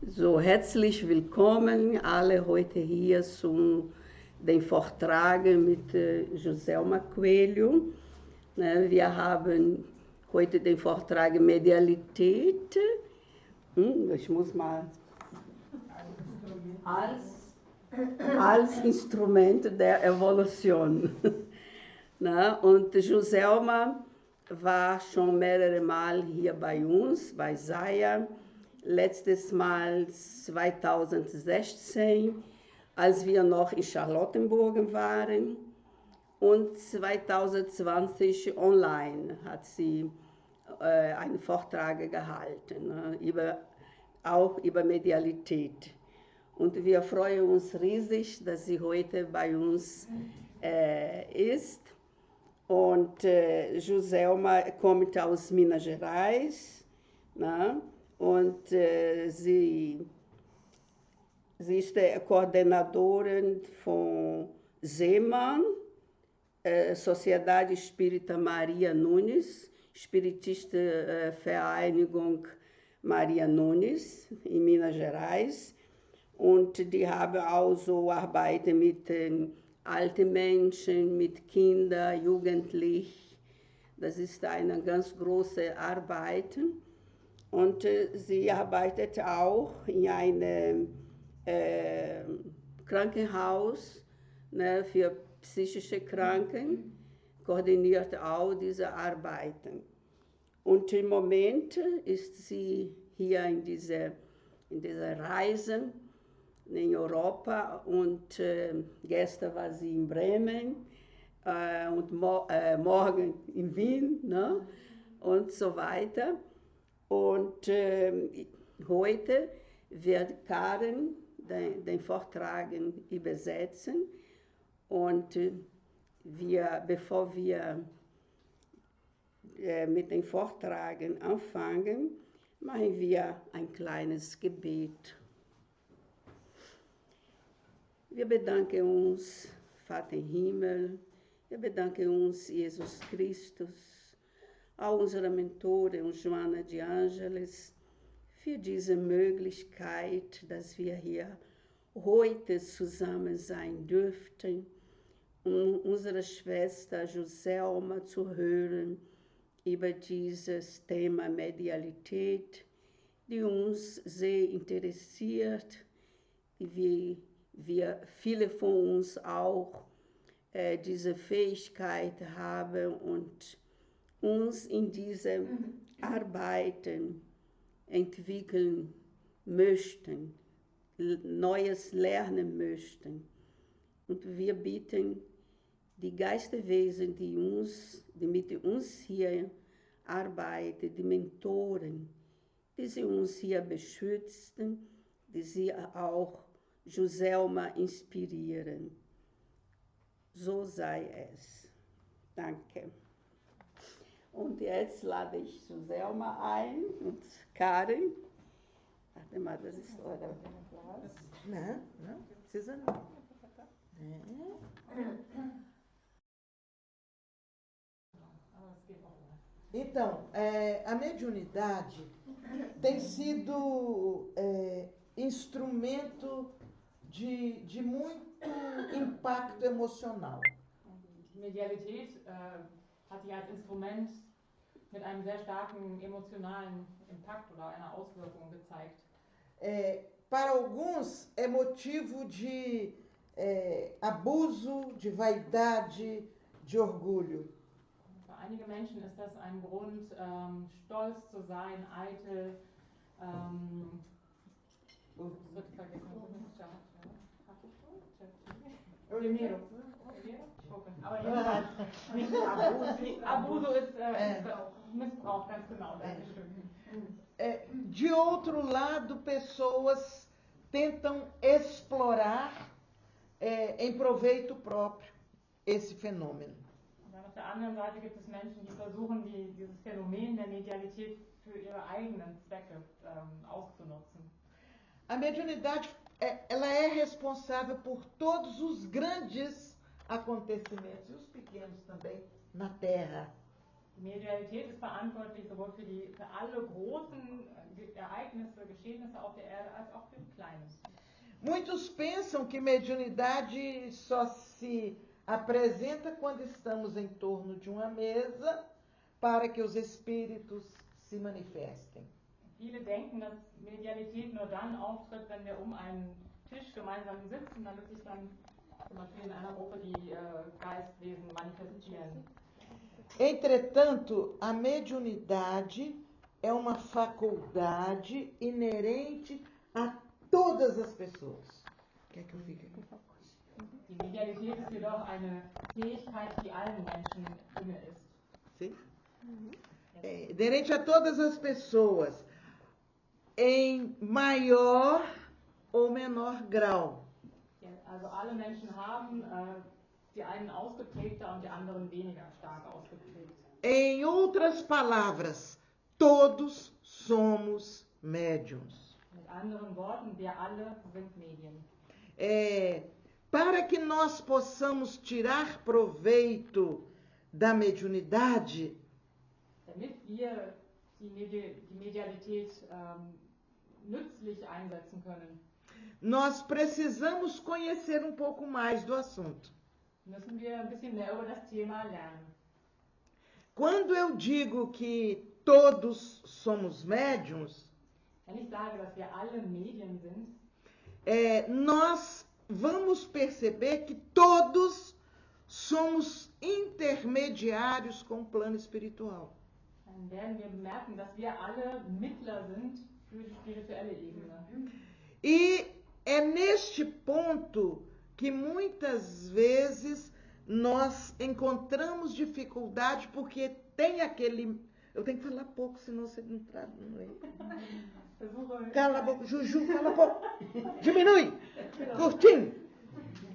So, herzlich willkommen alle heute hier zu dem Vortrag mit Joselma Coelho. Wir haben heute den Vortrag Medialität. Ich muss mal als Instrument der Evolution. Und Joselma war schon mehrere Mal hier bei uns, bei Zaya. Letztes Mal 2016, als wir noch in Charlottenburg waren. Und 2020 online hat sie einen Vortrag gehalten, auch über Medialität. Und wir freuen uns riesig, dass sie heute bei uns ist. Und Joselma kommt aus Minas Gerais, und sie ist Coordenadorin von Seemann, Sociedade Espírita Maria Nunes, Spiritista Vereinigung Maria Nunes in Minas Gerais. Und die haben auch so Arbeit mit alten Menschen, mit Kindern, Jugendlichen. Das ist eine ganz große Arbeit. Und sie arbeitet auch in einem Krankenhaus für psychische Kranken, koordiniert auch diese Arbeiten. Und im Moment ist sie hier in dieser Reise in Europa und gestern war sie in Bremen und morgen in Wien, und so weiter. Und heute wird Karen den Vortrag übersetzen. Und bevor wir mit den Vortragen anfangen, machen wir ein kleines Gebet. Wir bedanken uns, Vater im Himmel, wir bedanken uns, Jesus Christus, a unsere Mentorin Joana de Ângeles, für diese Möglichkeit, dass wir hier heute zusammen sein dürften, um unsere Schwester Joselma zu hören über dieses Thema Medialität, die uns sehr interessiert, wie wir viele von uns auch diese Fähigkeit haben und uns in diese Arbeiten entwickeln möchten, Neues lernen möchten. Und wir bitten die Geisterwesen, die mit uns hier arbeiten, die Mentoren, die sie uns hier beschützen, die sie auch Joselma inspirieren. So sei es. Danke. Und jetzt lade ich Joselma ein und Karen. Warte mal, das ist euer Platz. Não, precisa não. Então, a mediunidade tem sido instrumento de muito impacto emocional. Die Medialität hat sich als Instrument mit einem sehr starken emotionalen Impact oder einer Auswirkung gezeigt. Para alguns é motivo de abuso, de vaidade, de orgulho. Für einige Menschen ist das ein Grund, stolz zu sein, eitel, Dinheiro. Aber nicht Abuso. Abuso ist Missbrauch, ganz genau. De outro lado, pessoas tentam explorar em proveito próprio esse fenômeno. Auf der anderen Seite gibt es Menschen, die versuchen, dieses Phänomen der Medialität für ihre eigenen Zwecke auszunutzen. A mediunidade ela é responsável por todos os grandes acontecimentos, e os pequenos também, na Terra. Die Medialität ist verantwortlich sowohl für alle großen Ereignisse, Geschehnisse auf der Erde, als auch für Kleines. Muitos pensam que mediunidade só se apresenta quando estamos em torno de uma mesa para que os espíritos se manifestem. Viele denken, dass Medialität nur dann auftritt, wenn wir um einen Tisch gemeinsam sitzen, damit sich dann zum Beispiel in einer Gruppe die Geistwesen manifestieren. Entretanto, a mediunidade é uma faculdade inerente a todas as pessoas. Quer que eu fique aqui? Die Medialität ist jedoch eine Fähigkeit, die allen Menschen inne ist. Sim? É inerente a todas as pessoas, em maior ou menor grau. Also alle Menschen haben, die einen ausgeprägter und die anderen weniger stark ausgeprägt. Em outras palavras, todos somos médiuns. Mit anderen Worten, wir alle sind Medien. Para que nós possamos tirar proveito da mediunidade, Damit wir die Medialität nützlich einsetzen können, nós precisamos conhecer um pouco mais do assunto. müssen wir ein bisschen mehr über das Thema lernen. Quando eu digo que todos somos médiuns, Wenn ich sage, dass wir alle Medien sind, nós vamos perceber que todos somos intermediários com o plano espiritual. dann werden wir bemerken, dass wir alle Mittler sind für die spirituelle Ebene. E é neste ponto que muitas vezes nós encontramos dificuldade, porque tem aquele... Eu tenho que falar pouco, senão você não traz. Cala a boca, Juju, cala a boca. Diminui. Curtinho.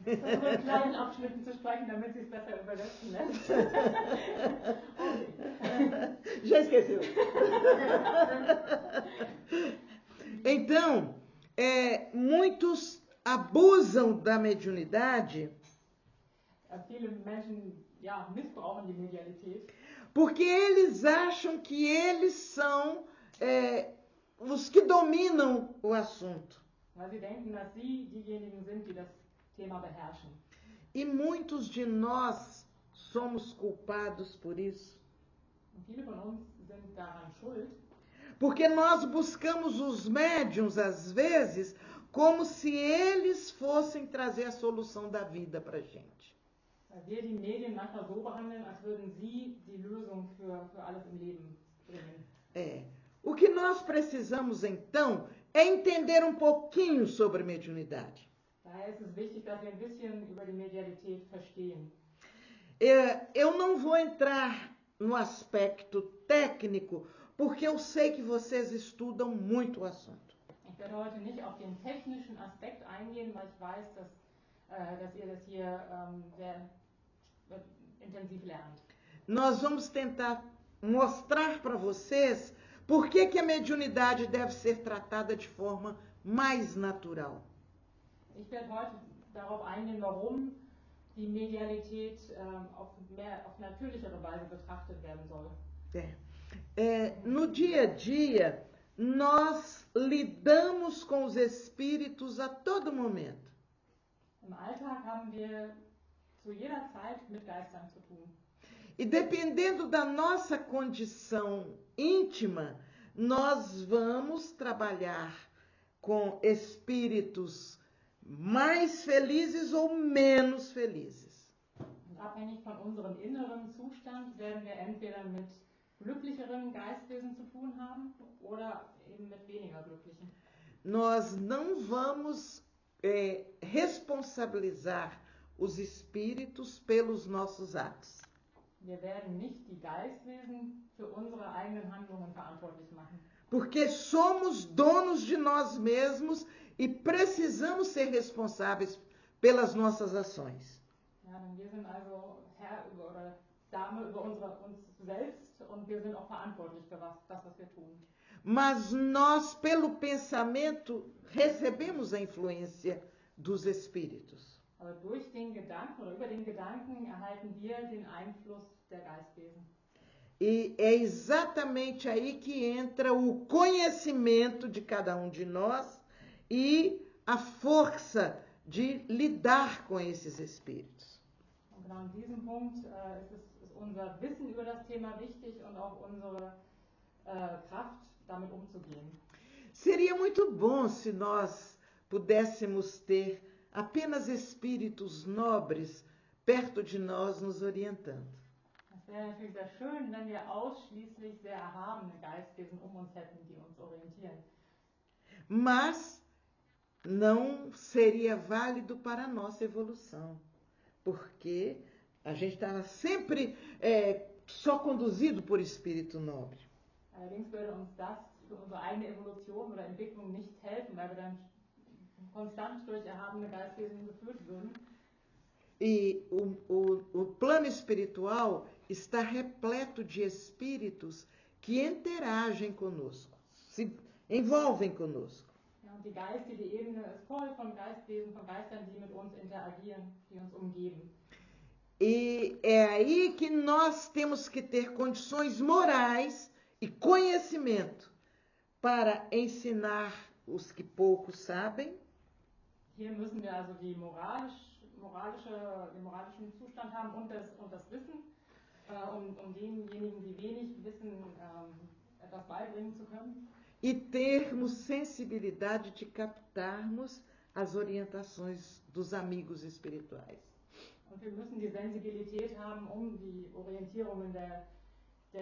Versuche in kleinen Abschnitten zu sprechen, damit sie es besser übersetzen lässt. Já esqueceu. Então, muitos abusam da mediunidade Viele Menschen missbrauchen die Medialität, porque eles acham que eles são os que dominam o assunto. weil sie denken, dass sie diejenigen sind, die das Thema beherrschen. E muitos de nós somos culpados por isso. Und viele von uns sind daran schuld, Porque nós buscamos os médiuns, às vezes, como se eles fossem trazer a solução da vida para a gente. weil wir die Medien manchmal so behandeln, als würden sie die Lösung für alles im Leben bringen. O que nós precisamos, então, é entender um pouquinho sobre mediunidade. Daher ist es wichtig, dass wir ein bisschen über die Medialität verstehen. Eu não vou entrar no aspecto técnico, porque eu sei que vocês estudam muito o assunto. Ich werde heute nicht auf den technischen Aspekt eingehen, weil ich weiß, dass ihr das hier sehr intensiv lernt. Nós vamos tentar mostrar para vocês por que a mediunidade deve ser tratada de forma mais natural. Ich werde heute darauf eingehen, warum die Medialität auf natürlichere Weise betrachtet werden soll. No dia a dia, nós lidamos com os espíritos a todo momento. Im Alltag haben wir zu jeder Zeit mit Geistern zu tun. E dependendo da nossa condição íntima, nós vamos trabalhar com espíritos mais felizes ou menos felizes. Und abhängig von unserem inneren Zustand werden wir entweder mit glücklicheren Geistwesen zu tun haben oder eben mit weniger glücklichen. Nós não vamos responsabilizar os espíritos pelos nossos atos. Wir werden nicht die Geistwesen für unsere eigenen Handlungen verantwortlich machen. Porque somos donos de nós mesmos e precisamos ser responsáveis pelas nossas ações. Ja, denn wir sind also Herr oder Dame über uns selbst und wir sind auch verantwortlich für das, was wir tun. Mas nós, pelo pensamento, recebemos a influência dos espíritos. Aber durch den Gedanken oder über den Gedanken erhalten wir den Einfluss der Geistwesen. E é exatamente aí que entra o conhecimento de cada um de nós e a força de lidar com esses espíritos. Und genau in diesem Punkt ist unser Wissen über das Thema wichtig und auch unsere Kraft, damit umzugehen. Seria muito bom se nós pudéssemos ter apenas espíritos nobres perto de nós nos orientando. Es wäre natürlich sehr schön, wenn wir ausschließlich sehr erhabene Geistwesen um uns hätten, die uns orientieren. Mas não seria válido para a nossa evolução, porque a gente estava sempre só conduzido por espírito nobre. Allerdings würde uns das für unsere eigene Evolution oder Entwicklung nicht helfen, weil wir dann konstant durch erhabene Geistwesen geführt würden. E o plano espiritual está repleto de espíritos que interagem conosco, se envolvem conosco. Ja, und die geistige Ebene ist voll von Geistwesen, von Geistern, die mit uns interagieren, die uns umgeben. E é aí que nós temos que ter condições morais e conhecimento para ensinar os que pouco sabem. Hier müssen wir also den moralischen Zustand haben und das Wissen, um denjenigen, die wenig wissen, etwas beibringen zu können. E termos sensibilidade de captarmos as orientações dos amigos espirituais. Und wir müssen die Sensibilität haben, um die Orientierungen der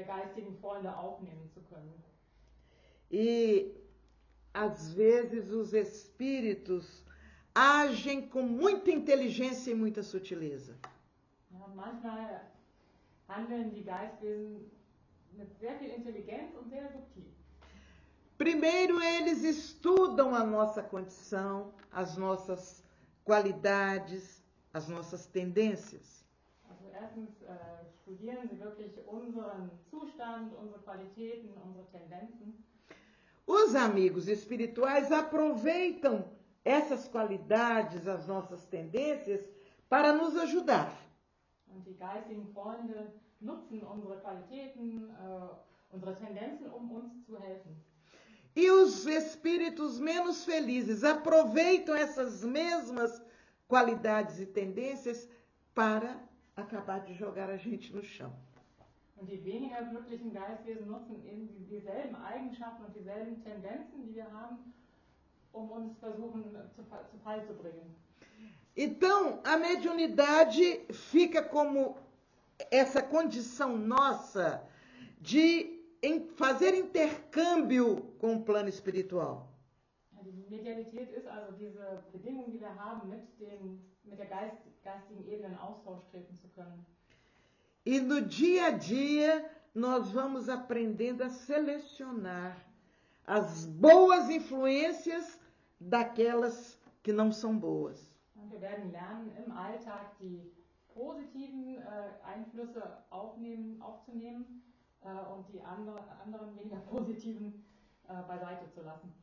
geistigen Freunde aufnehmen zu können. E às vezes os espíritos agem com muita inteligência e muita sutileza. Ja, manchmal handeln die Geistwesen mit sehr viel Intelligenz und sehr subtil. Primeiro, eles estudam a nossa condição, as nossas qualidades, as nossas tendências. Also erstens studieren sie wirklich unseren Zustand, unsere Qualitäten, unsere Tendenzen. Os amigos espirituais aproveitam essas qualidades, as nossas tendências, para nos ajudar. Und die geistigen Freunde nutzen unsere Qualitäten, unsere Tendenzen, um uns zu helfen. E os espíritos menos felizes aproveitam essas mesmas qualidades e tendências para acabar de jogar a gente no chão. Und die weniger glücklichen Geistwesen nutzen eben dieselben Eigenschaften und dieselben Tendenzen, die wir haben, um uns versuchen zu Fall zu bringen. Então, a mediunidade fica como essa condição nossa de fazer intercâmbio com o plano espiritual. Die Medialität ist also diese Bedingung, die wir haben, mit der geistigen Ebene in Austausch treten zu können. E no dia a dia, nós vamos aprendendo a selecionar as boas influências daquelas que não são boas. Und wir werden lernen, im Alltag die positiven Einflüsse aufzunehmen und die anderen weniger positiven beiseite zu lassen.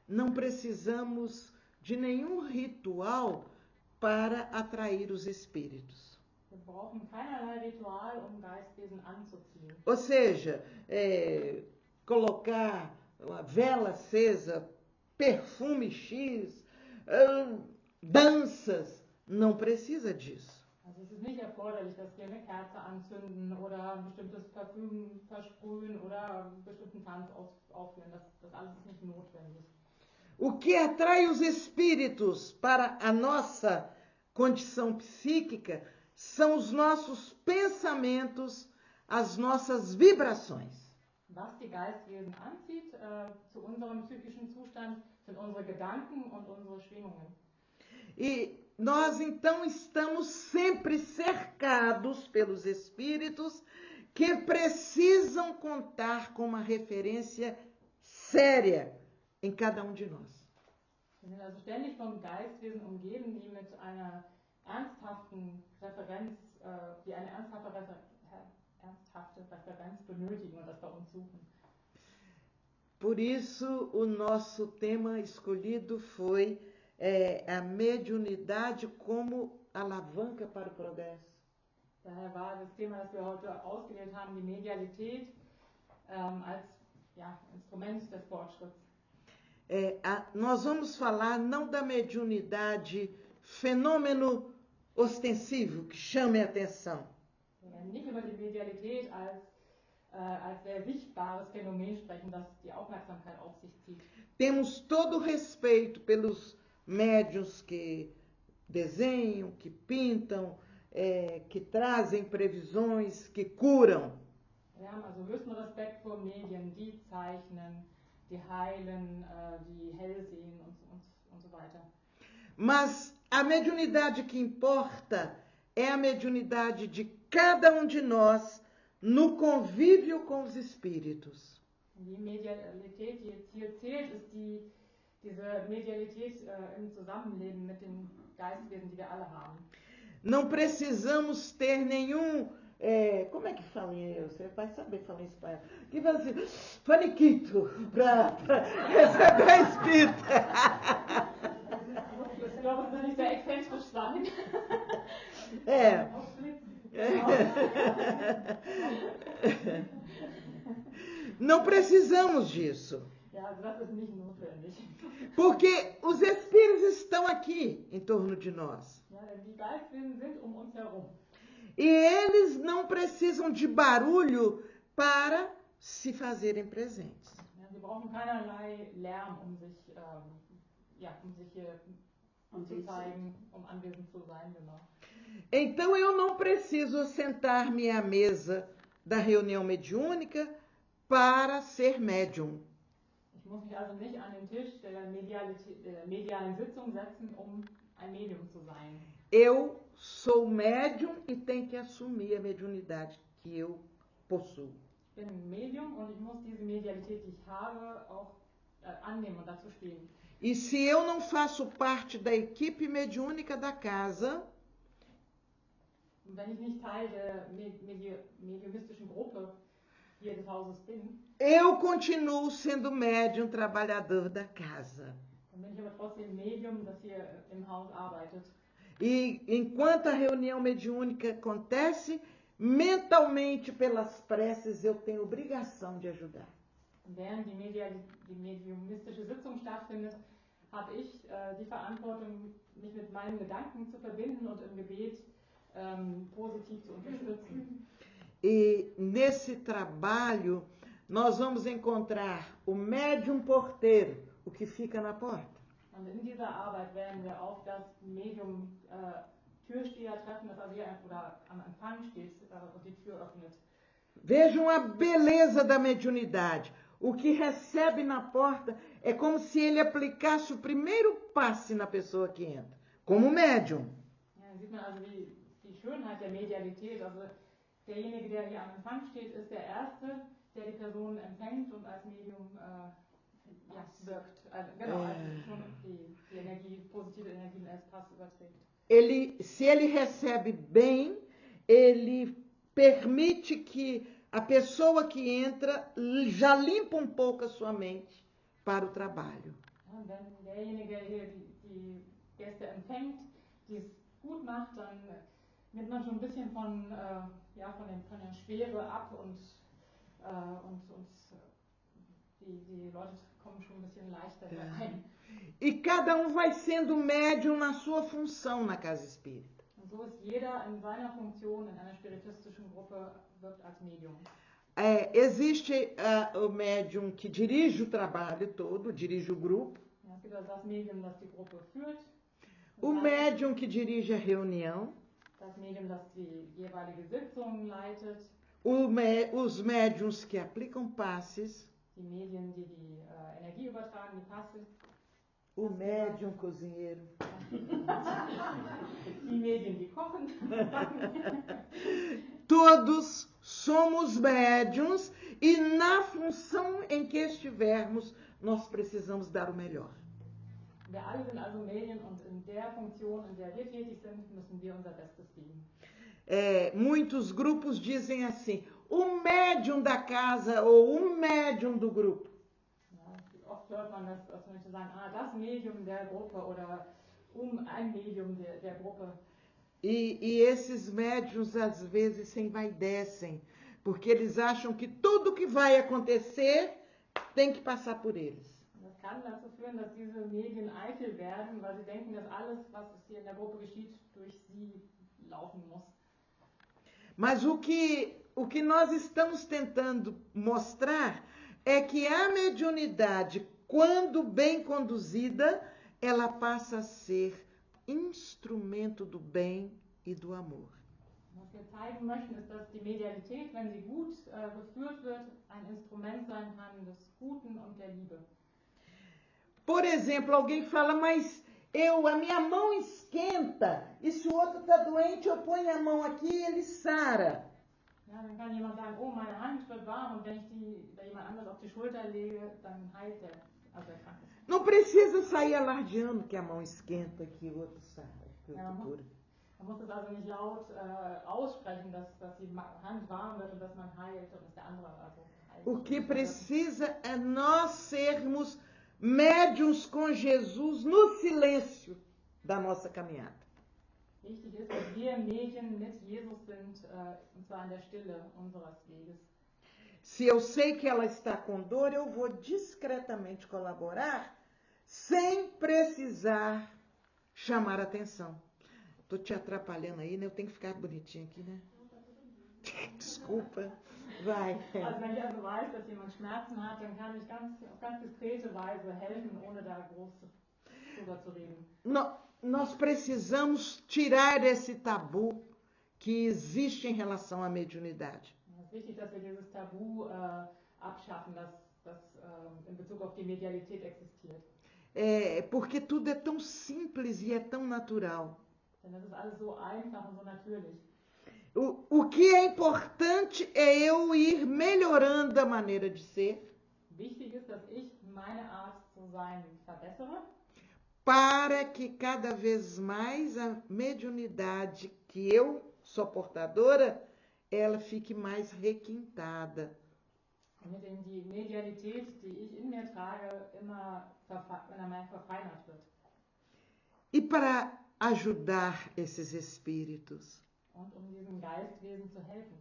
Não precisamos de nenhum ritual para atrair os espíritos. Wir brauchen keinerlei Ritual, um Geistwesen anzuziehen. Ou seja, colocar uma vela acesa, perfume X, danças, não precisa disso. Also es ist nicht erforderlich, dass wir eine Kerze anzünden oder ein bestimmtes Parfüm versprühen oder einen bestimmten Tanz aufführen. Das alles ist nicht notwendig. O que atrai os espíritos para a nossa condição psíquica são os nossos pensamentos, as nossas vibrações. Was die Geistwesen anzieht zu unserem psychischen Zustand, sind unsere Gedanken und unsere Schwingungen. E nós então estamos sempre cercados pelos espíritos que precisam contar com uma referência séria em cada um de nós. Wir sind also ständig von Geistwesen umgeben, die mit einer ernsthaften Referenz, die eine ernsthafte Referenz benötigen und das bei uns suchen. Por isso, o nosso tema escolhido foi a mediunidade como alavanca para o progresso. Daher war das Thema, das wir heute ausgewählt haben, die Medialität als Instrument des Fortschritts. Nós vamos falar não da mediunidade fenômeno ostensivo que chame a atenção. Nicht über die Medialität als sehr sichtbares Phänomen sprechen, das die Aufmerksamkeit auf sich zieht. Temos todo o respeito pelos médiuns que desenham, que pintam, que trazem previsões, que curam. Wir haben also höchsten Respekt vor Medien, die zeichnen, die heilen, die hell sehen und so weiter. Mas a mediunidade que importa é a mediunidade de cada um de nós no convívio com os espíritos. Die Medialität, die jetzt hier zählt, ist diese Medialität im Zusammenleben mit den Geistwesen, die wir alle haben. Não precisamos ter nenhum... como é que fala em você vai saber falar em espanhol. Que fala assim, faniquito, para receber a espírita. Ich glaube, es wird nicht sehr exzentrisch sein. Não precisamos disso. Ja, das ist nicht notwendig. Porque os espíritos estão aqui em torno de nós. Ja, denn die Geistwesen sind uns herum. E eles não precisam de barulho para se fazerem presentes. Ja, sie brauchen keinerlei Lärm, sich hier zu zeigen, anwesend zu sein, genau. Então eu não preciso sentar-me à mesa da reunião mediúnica para ser médium. Ich muss mich also nicht an den Tisch der medialen Sitzung setzen, ein Medium zu sein. Eu sou médium e tenho que assumir a mediunidade que eu possuo. Ich bin ein Medium und ich muss diese Medialität, die ich habe, auch annehmen und dazu stehen. E se eu não faço parte da equipe mediúnica da casa, wenn ich nicht Teil der mediumistischen Gruppe hier des Hauses bin, eu continuo sendo médium trabalhador da casa. dann bin ich aber trotzdem Medium, das hier im Haus arbeitet. E enquanto a reunião mediúnica acontece, mentalmente pelas preces eu tenho obrigação de ajudar. Während die mediumistische Sitzung stattfindet, habe ich die Verantwortung, mich mit meinen Gedanken zu verbinden und im Gebet positiv zu unterstützen. E nesse trabalho nós vamos encontrar o médium porteiro, o que fica na porta. Und in dieser Arbeit werden wir auf das Medium Türsteher treffen, das also hier oder am Empfang steht und die Tür öffnet. Vejam a beleza da mediunidade. O que recebe na porta é como se ele aplicasse o primeiro passe na pessoa que entra, como médium. Ja, da sieht man also die Schönheit der Medialität. Also derjenige, der hier am Empfang steht, ist der Erste, der die Person empfängt und als Medium wirkt. Genau, also schon die Energie, positive Energien als Pass überträgt. Se ele recebe bem, ele permite que a pessoa que entra já limpa um pouco a sua mente para o trabalho. Ja, wenn derjenige, der hier die Gäste empfängt, dies gut macht, dann nimmt man schon ein bisschen von der Schwere ab und die Leute kommen schon ein bisschen leichter rein. E cada um vai sendo médium na sua função na casa espírita. Und so ist jeder in seiner Funktion in einer spiritistischen Gruppe wirkt als Medium. Existe o médium que dirige o trabalho todo, dirige o grupo. Ja, es gibt also das Medium, das die Gruppe führt. O médium que dirige a reunião. Das Medium, das die jeweilige Sitzung leitet. Os médiums que aplicam passes. Die Medien, die Energie übertragen, die Passe. O médium cozinheiro. Die Medien, die kochen. Todos somos médiums e na função em que estivermos, nós precisamos dar o melhor. Wir alle sind also Medien und in der Funktion, in der wir tätig sind, müssen wir unser Bestes geben. Muitos grupos dizem assim, o médium da casa ou o médium do grupo. Ja, oft hört man, dass Menschen sagen, das Medium der Gruppe oder ein Medium der Gruppe. E esses médiuns, às vezes, se envaidecem, porque eles acham que tudo que vai acontecer tem que passar por eles. Das kann dazu führen, dass diese Medien eitel werden, weil sie denken, dass alles, was hier in der Gruppe geschieht, durch sie laufen muss. Mas o que nós estamos tentando mostrar é que a mediunidade, quando bem conduzida, ela passa a ser instrumento do bem e do amor. Was wir zeigen möchten, ist, dass die Medialität, wenn sie gut geführt wird, ein Instrument sein kann des Guten und der Liebe. Por exemplo, alguém fala, mas a minha mão esquenta, e se o outro está doente, eu ponho a mão aqui e ele sara. Ja, dann kann jemand sagen, oh, meine Hand wird warm, und wenn ich da jemand anders auf die Schulter lege, dann heilt der, also der Kranke. Não precisa sair alardeando que a mão esquenta, que o outro sara, que o outro cura. Man muss es also nicht laut aussprechen, dass die Hand warm wird und dass man heilt und dass der andere also heilt. O que precisa é nós sermos médiuns com Jesus no silêncio da nossa caminhada. Wichtig ist, dass wir Medien mit Jesus sind, und zwar in der Stille unseres Weges. Se eu sei que ela está com dor, eu vou discretamente colaborar sem precisar chamar atenção. Estou te atrapalhando aí, né? Eu tenho que ficar bonitinho aqui, né? Desculpa. Vai. Also wenn ich also weiß, dass jemand Schmerzen hat, dann kann ich auf ganz diskrete Weise helfen, ohne da groß drüber zu reden. Nós precisamos tirar esse tabu que existe em relação à mediunidade. Es ist wichtig, dass wir dieses Tabu abschaffen, das in Bezug auf die Medialität existiert. Porque tudo é tão simples e é tão natural. Denn das ist alles so einfach und so natürlich. O que é importante é eu ir melhorando a maneira de ser. Wichtig ist, dass ich meine Art zu sein verbessere, para que cada vez mais a mediunidade que eu sou portadora, ela fique mais requintada. damit eben die Medialität, die ich in mir trage, immer mehr verfeinert wird. E para ajudar esses espíritos. Und diesen Geistwesen zu helfen.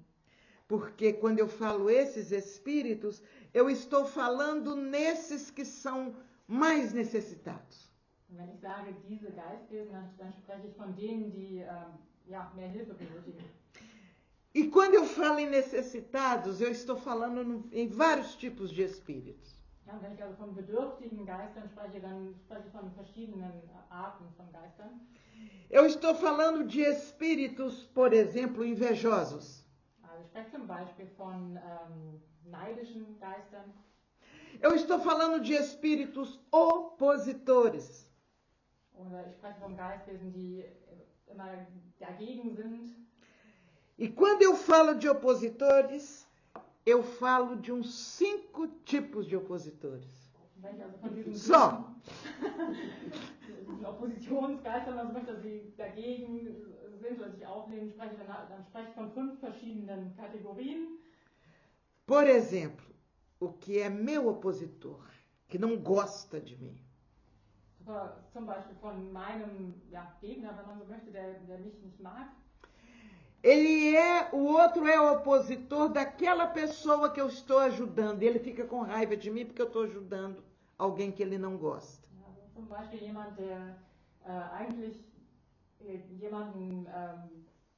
Porque quando eu falo esses espíritos, eu estou falando nesses que são mais necessitados. Und wenn ich sage, diese Geistwesen, dann spreche ich von denen, die mehr Hilfe benötigen. E quando eu falo em necessitados, eu estou falando em vários tipos de espíritos. Ja, wenn ich also von bedürftigen Geistern spreche, dann spreche ich von verschiedenen Arten von Geistern. Eu estou falando de espíritos, por exemplo, invejosos. Also ich spreche zum Beispiel von neidischen Geistern. Eu estou falando de espíritos opositores. Oder ich spreche von Geistwesen, die immer dagegen sind. E quando eu falo de opositores, eu falo de uns 5 tipos de opositores. Wenn ich also von diesen Só. Oppositionsgeistern, also möchte, dass sie dagegen sind oder sich auflehnen, spreche dann spreche ich von 5 verschiedenen Kategorien. Por exemplo, o que é meu opositor, que não gosta de mim. Zum Beispiel von meinem Gegner, wenn man so möchte, der mich nicht mag. O outro é o opositor daquela pessoa que eu estou ajudando. E ele fica com raiva de mim porque eu estou ajudando alguém que ele não gosta. Also zum Beispiel jemand, der eigentlich jemanden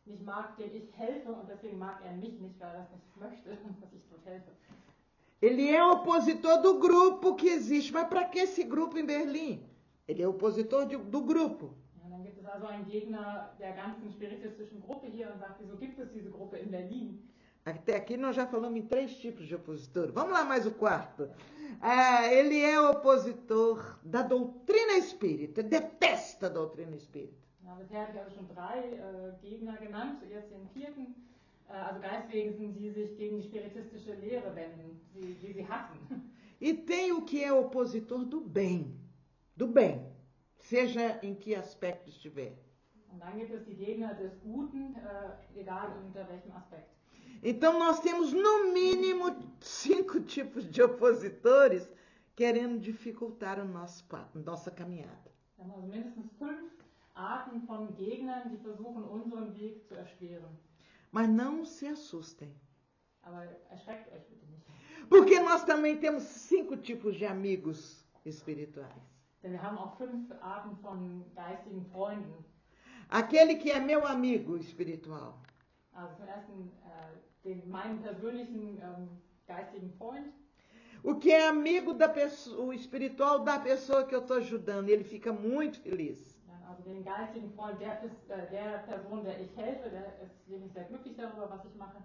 nicht mag, dem ich helfe, und deswegen mag er mich nicht, weil er das nicht möchte, dass ich dort helfe. Ele é opositor do grupo que existe. Mas para que esse grupo em Berlim? Ele é opositor do grupo. Ja, dann gibt es also einen Gegner der ganzen spiritistischen Gruppe hier und sagt, wieso gibt es diese Gruppe in Berlin? Até aqui nós já falamos em 3 tipos de opositor. Vamos lá mais o 4. Ele é opositor da doutrina espírita. Detesta a doutrina espírita. Ja, bisher habe ich also schon 3 Gegner genannt, jetzt den 4. Also Geistwesen, die sich gegen die spiritistische Lehre wenden, die sie hassen. E tem o que é opositor do bem. Do bem. Seja em que aspecto estiver. Und dann gibt es die Gegner des Guten, egal unter welchem Aspekt. Então nós temos no mínimo 5 tipos de opositores querendo dificultar nossa caminhada. Wir haben also mindestens 5 Arten von Gegnern, die versuchen, unseren Weg zu erschweren. Mas não se assustem. Aber erschreckt euch bitte nicht. Porque nós também temos 5 tipos de amigos espirituais. Denn wir haben auch 5 Arten von geistigen Freunden. Aquele que é meu amigo espiritual. Also zum ersten meinen persönlichen geistigen Freund. O que é amigo da pessoa, o espiritual da pessoa que eu estou ajudando. Ele fica muito feliz. Also den geistigen Freund der Person, der ich helfe, der ist wirklich sehr glücklich darüber, was ich mache.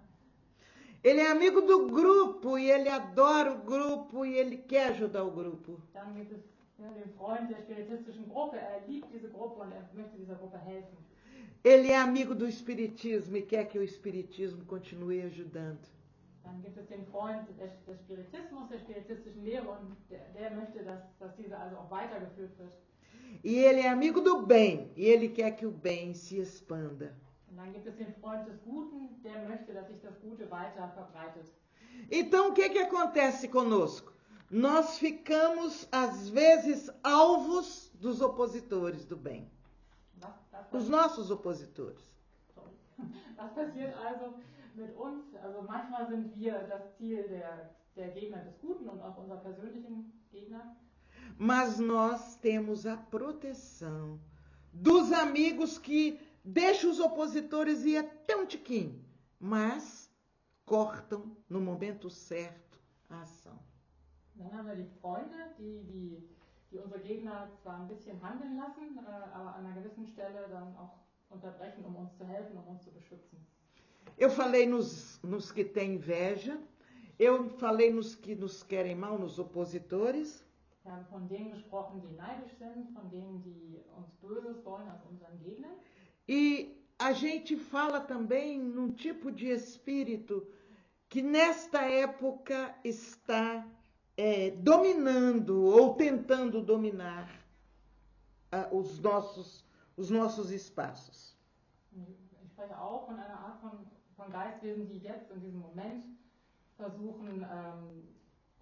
Ele é amigo do grupo e ele adora o grupo e ele quer ajudar o grupo. Dann gibt es den Freund der spiritistischen Gruppe. Er liebt diese Gruppe und er möchte dieser Gruppe helfen. Ele é amigo do espiritismo e quer que o espiritismo continue ajudando. Dann gibt es den Freund des Spiritismus, der spiritistischen Lehre und der möchte, dass diese also auch weitergeführt wird. E ele é amigo do bem e ele quer que o bem se expanda. Und dann gibt es den Freund des Guten, der möchte, dass sich das Gute weiter verbreitet. Então o que acontece conosco? Nós ficamos às vezes alvos dos opositores do bem. Os nossos opositores. Was passiert also mit uns? Also manchmal sind wir das Ziel der Gegner des Guten und auch unserer persönlichen Gegner. Mas nós temos a proteção dos amigos que deixam os opositores ir até um tiquinho, mas cortam no momento certo a ação. Dann haben wir die Freunde, die unsere Gegner zwar ein bisschen handeln lassen, aber an einer gewissen Stelle dann auch unterbrechen, um uns zu helfen, um uns zu beschützen. Eu falei nos que têm inveja, eu falei nos que nos querem mal, nos opositores. Wir haben von denen gesprochen, die neidisch sind, von denen, die uns Böses wollen, also unseren Gegnern. E a gente fala também num tipo de espírito que nesta época está dominando ou tentando dominar os nossos espaços. Ich spreche auch von einer Art von Geistwesen, die jetzt in diesem Moment versuchen,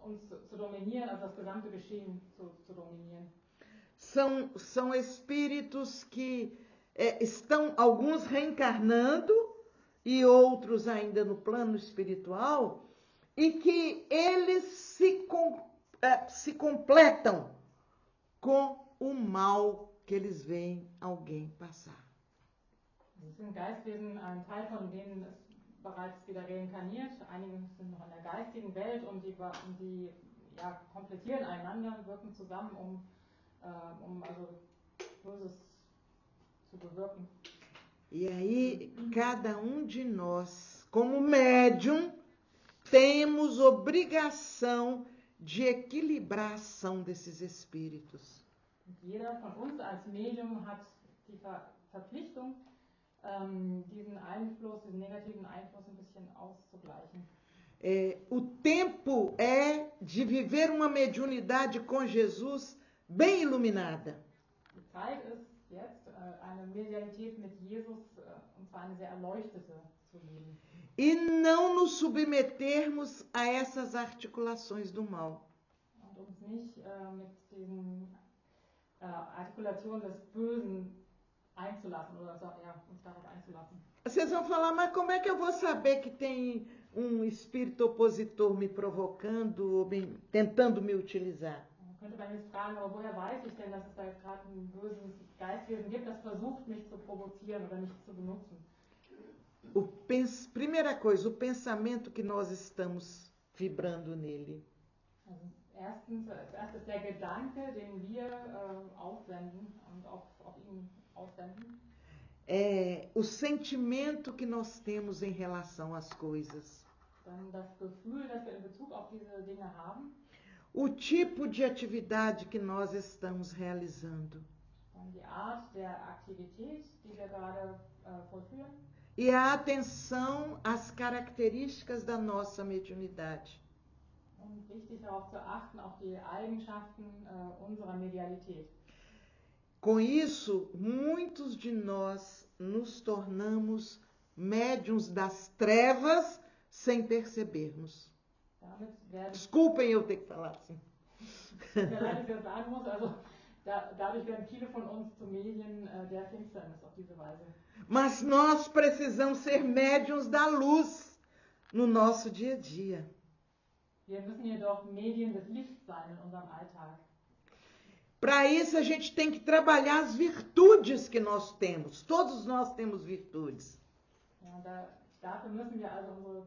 uns zu dominieren, also das gesamte Geschehen zu dominieren. São espíritos que estão, alguns reencarnando e outros ainda no plano espiritual, e que eles se completam com o mal que eles veem alguém passar. Das sind Geistwesen, ein Teil von denen ist bereits wieder reinkarniert, einige sind noch in der geistigen Welt und die komplettieren einander, wirken zusammen, um also Böses zu bewirken. E aí, cada um de nós, como médium, temos obrigação de equilibrar a ação desses espíritos. Und jeder von uns als Medium hat die Verpflichtung, diesen Einfluss, diesen negativen Einfluss ein bisschen auszugleichen. O tempo é de viver uma mediunidade com Jesus bem iluminada. Die Zeit ist jetzt, eine Medialität mit Jesus, und zwar eine sehr erleuchtete, zu leben. E não nos submetermos a essas articulações do mal. Und uns nicht mit diesen Artikulationen des Bösen einzulassen oder uns darauf einzulassen. Vocês vão falar, mas como é que eu vou saber que tem um espírito opositor me provocando ou tentando me utilizar? Könnte man jetzt fragen, aber woher weiß ich denn, dass es da jetzt gerade ein böses Geistwesen gibt, das versucht, mich zu provozieren oder mich zu benutzen? Primeira coisa, o pensamento que nós estamos vibrando nele. Also erst ist der Gedanke, den wir aussenden und auf ihn aussenden. O sentimento que nós temos em relação às coisas. Dann das Gefühl, das wir in Bezug auf diese Dinge haben. O tipo de atividade que nós estamos realizando. Dann die Art der Aktivität, die wir gerade vollführen. E a atenção às características da nossa mediunidade. Und wichtig darauf zu achten, auf die Eigenschaften unserer Medialität. Com isso, muitos de nós nos tornamos médiuns das trevas sem percebermos. Damit werden, Desculpem eu ter que falar assim. dass ich das sagen muss, also dadurch werden viele von uns zu Medien der Finsternis auf diese Weise. Mas nós precisamos ser médiuns da luz no nosso dia a dia. Wir müssen jedoch Medien des Lichts sein in unserem Alltag. Para isso a gente tem que trabalhar as virtudes que nós temos. Todos nós temos virtudes. Ja, dafür müssen wir also unsere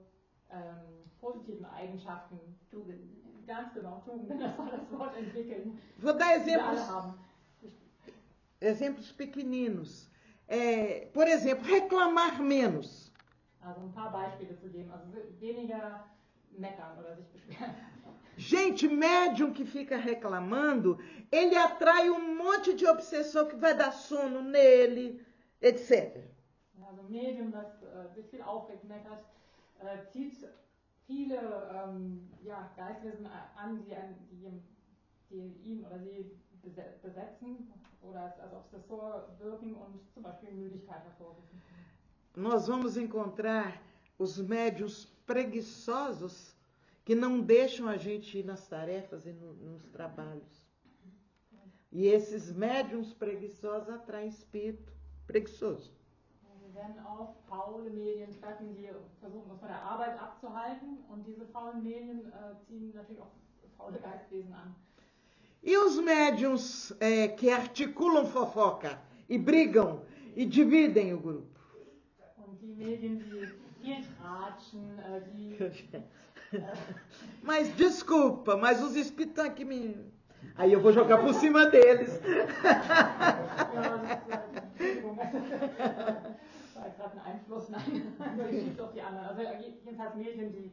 positiven Eigenschaften, Tugenden. ganz genau, Tugenden, das war das Wort, entwickeln. Vou dar Die wir alle haben. exemplos pequeninos. Por exemplo, reclamar menos. Also ein paar Beispiele zu geben. Also weniger meckern oder sich beschweren. Gente, médium que fica reclamando, ele atrai um monte de obsessor que vai dar sono nele, etc. Also ein Medium, das sich viel aufregt, meckert, zieht viele Geistwesen an, die ihn oder sie besetzen oder als Obsessor wirken und zum Beispiel Müdigkeit hervorrufen. Nós vamos encontrar os médiuns preguiçosos que não deixam a gente ir nas tarefas e nos trabalhos. E esses médiuns preguiçosos atraem espírito preguiçoso. Wir werden auf faule Medien treffen, die versuchen, uns von der Arbeit abzuhalten, und diese faulen Medien ziehen natürlich auch faule Geistwesen an. E os médiuns que articulam fofoca e brigam e dividem o grupo? Und die Medien, die viel tratschen, Mas desculpa, mas os espíritos estão aqui me... Aí eu vou jogar por cima deles. Entschuldigung, das war gerade ein Einfluss, nein, ich schiebe auf die anderen. Also jedenfalls Medien, die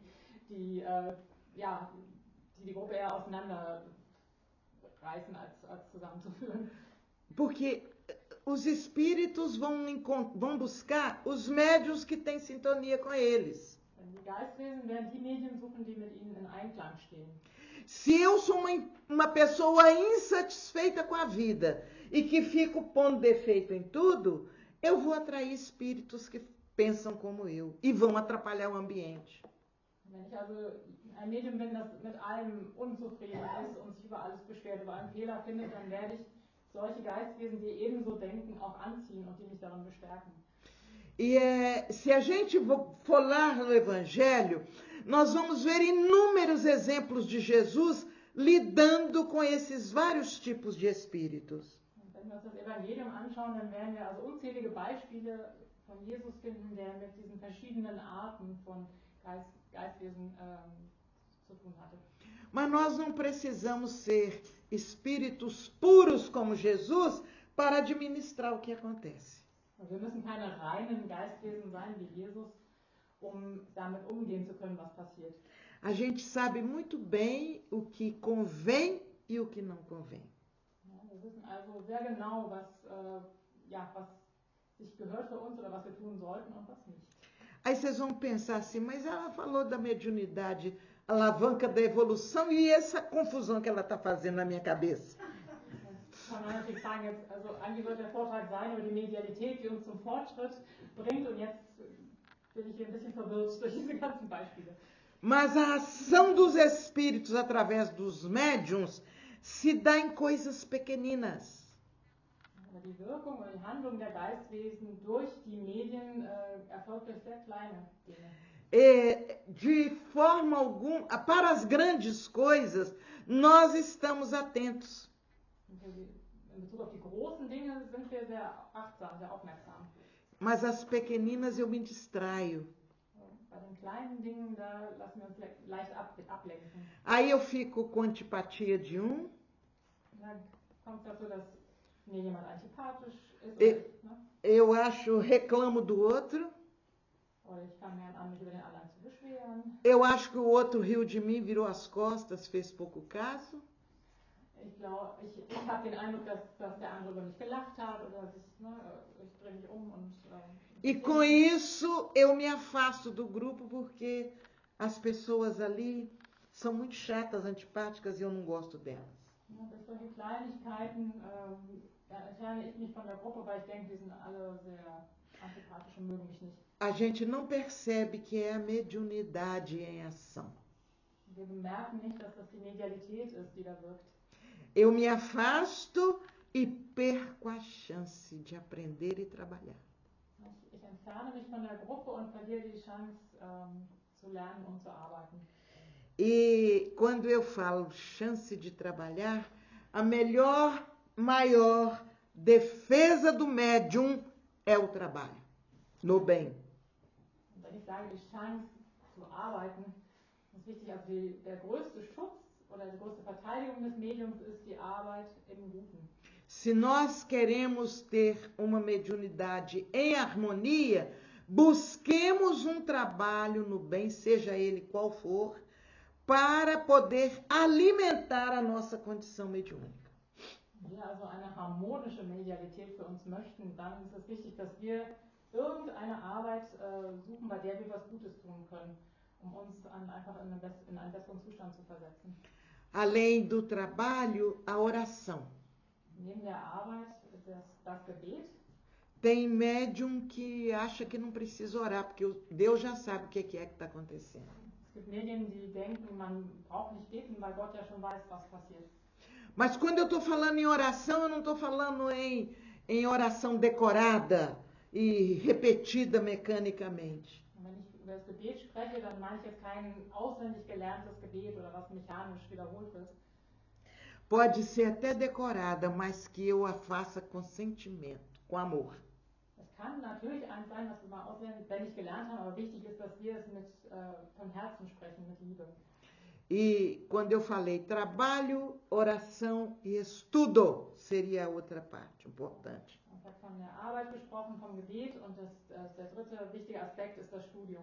die Gruppe eher auseinanderreißen, als zusammenzuführen. Porque os espíritos vão buscar os médiuns que têm sintonia com eles. Die Geistwesen werden die Medien suchen, die mit ihnen in Einklang stehen. Se eu sou uma pessoa insatisfeita com a vida e que fico pondo defeito em tudo, eu vou atrair espíritos que pensam como eu e vão atrapalhar o ambiente. Wenn ich also ein Medium bin, das mit allem unzufrieden ist und sich über alles beschwert, über einen Fehler findet, dann werde ich solche Geistwesen, die ebenso denken, auch anziehen und die mich darin bestärken. E se a gente for lá no Evangelho, nós vamos ver inúmeros exemplos de Jesus lidando com esses vários tipos de espíritos. Wenn wir uns das Evangelium anschauen, dann werden wir also unzählige Beispiele von Jesus finden, der mit diesen verschiedenen Arten von Geistwesen zu tun hatte. Mas nós não precisamos ser espíritos puros como Jesus para administrar o que acontece. Wir müssen keine reinen Geistwesen sein wie Jesus, damit umgehen zu können, was passiert. A gente sabe muito bem o que convém e o que não convém. Ja, wir wissen also sehr genau, was sich gehört für uns oder was wir tun sollten und was nicht. Aí vocês vão pensar assim, mas ela falou da mediunidade, alavanca da evolução, e essa confusão que ela está fazendo na minha cabeça. Kann man natürlich sagen, jetzt, also eigentlich wird der Vortrag sein über die Medialität, die uns zum Fortschritt bringt, und jetzt bin ich hier ein bisschen verwirrt durch diese ganzen Beispiele. Mas a ação dos espíritos através dos médiuns se dá em coisas pequeninas. Aber die Wirkung oder die Handlung der Geistwesen durch die Medien erfolgt durch sehr kleine Dinge. De forma alguma, para as grandes coisas, nós estamos atentos. In Bezug auf die großen Dinge sind wir sehr achtsam, sehr aufmerksam. Mas as pequeninas eu me distraio. Bei den kleinen Dingen, da lassen wir uns leicht ablenken. Aí eu fico com antipatia de Dann kommt es dazu, dass mir jemand antipathisch ist. Eu reclamo do outro. Oder ich fange an, mich über den anderen zu beschweren. Eu acho que o outro riu de mim, virou as costas, fez pouco caso. Ich habe den Eindruck, dass der andere über mich gelacht hat oder ich drehe mich um und... E com isso eu me afasto do grupo porque as pessoas ali são muito chatas, antipáticas e eu não gosto delas. Ja, durch solche Kleinigkeiten entferne ich mich von der Gruppe, weil ich denke, die sind alle sehr antipathisch und mögen mich nicht. A gente não percebe que é a mediunidade em ação. Wir bemerken nicht, dass das die Medialität ist, die da wirkt. Eu me afasto e perco a chance de aprender e trabalhar. Ich entferne mich von der Gruppe und verliere die Chance, zu lernen und zu arbeiten. E quando eu falo chance de trabalhar, a maior defesa do médium é o trabalho, no bem. Und wenn ich sage, die Chance zu arbeiten, ist wichtig, also der größte Schutz oder die größte Verteidigung des Mediums ist die Arbeit im Guten. Se nós queremos ter uma mediunidade em harmonia, busquemos um trabalho no bem, seja ele qual for, para poder alimentar a nossa condição mediúnica. Wenn wir also eine harmonische Medialität für uns möchten, dann ist es wichtig, dass wir irgendeine Arbeit suchen, bei der wir was Gutes tun können, um uns einfach in einen besseren Zustand zu versetzen. Além do trabalho, a oração. Neben der Arbeit das Gebet. Tem médium que acha que não precisa orar, porque Deus já sabe o que é que está acontecendo. Es gibt Medien, die denken, man braucht nicht beten, weil Gott ja schon weiß, was passiert. Mas quando eu estou falando em oração, eu não estou falando em oração decorada e repetida mecanicamente. Wenn ich über das Gebet spreche, dann meine ich jetzt kein auswendig gelerntes Gebet oder was mechanisch wiederholt wird. Pode ser até decorada, mas que eu a faça com sentimento, com amor. Es kann natürlich eins sein, was wir mal auswendig gelernt haben, aber wichtig ist, dass wir es von Herzen sprechen, mit Liebe. E quando eu falei trabalho, oração e estudo, seria a outra parte importante. Ich habe von der Arbeit gesprochen, vom Gebet und der dritte wichtige Aspekt ist das Studium.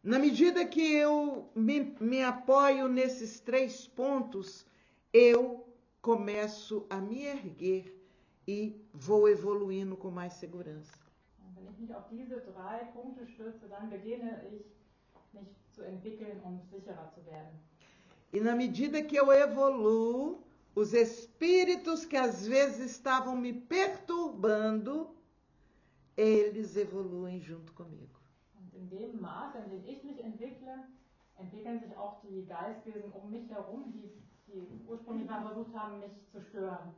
Na medida que eu me apoio nesses 3 pontos, eu começo a me erguer e vou evoluindo com mais segurança. Und wenn ich mich auf diese 3 Punkte stütze, dann beginne ich mich zu entwickeln und sicherer zu werden. E na medida que eu evoluo, os espíritos que às vezes estavam me perturbando, eles evoluem junto comigo. Und in dem Maße, in dem ich mich entwickle, entwickeln sich auch die Geistwesen um mich herum, die ursprünglich mal versucht haben, mich zu stören.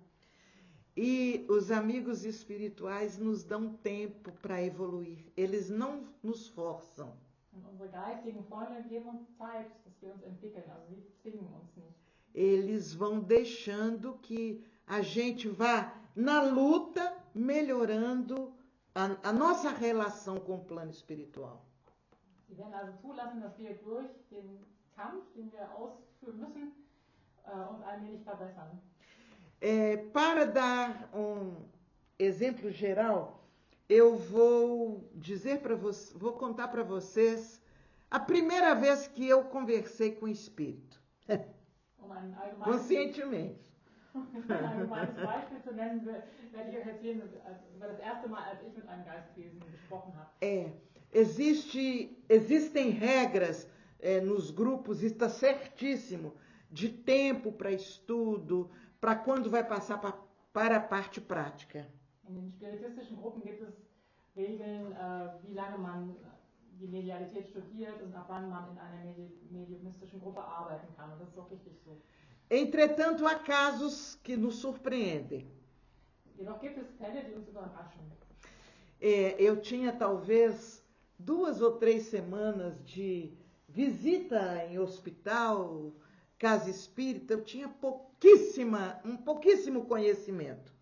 E os amigos espirituais nos dão tempo para evoluir. Eles não nos forçam. Und unsere geistigen Freunde geben uns Zeit, dass wir uns entwickeln, also sie zwingen uns nicht. Eles vão deixando que a gente vá na luta melhorando a nossa relação com o plano espiritual. Sie werden also zulassen, dass wir durch den Kampf, den wir ausführen müssen, uns allmählich verbessern. Para dar um exemplo geral, eu vou dizer para vocês, vou contar para vocês a primeira vez que eu conversei com o espírito. Conscientemente. Um ein allgemeines Beispiel zu nennen, werde ich euch erzählen über das erste Mal, als ich mit einem Geistwesen gesprochen habe. Existem regras nos grupos, e está certíssimo, de tempo para estudo, para quando vai passar para a parte prática. In den spiritistischen Gruppen gibt es Regeln, wie lange man die Medialität studiert und ab wann man in einer mediumistischen Gruppe arbeiten kann. Und das ist auch richtig so. Entretanto, há casos que nos surpreendem. Jedoch gibt es Fälle, die uns überraschen. Eu tinha talvez 2 ou 3 semanas de visita em hospital, casa espírita, eu tinha um pouquíssimo conhecimento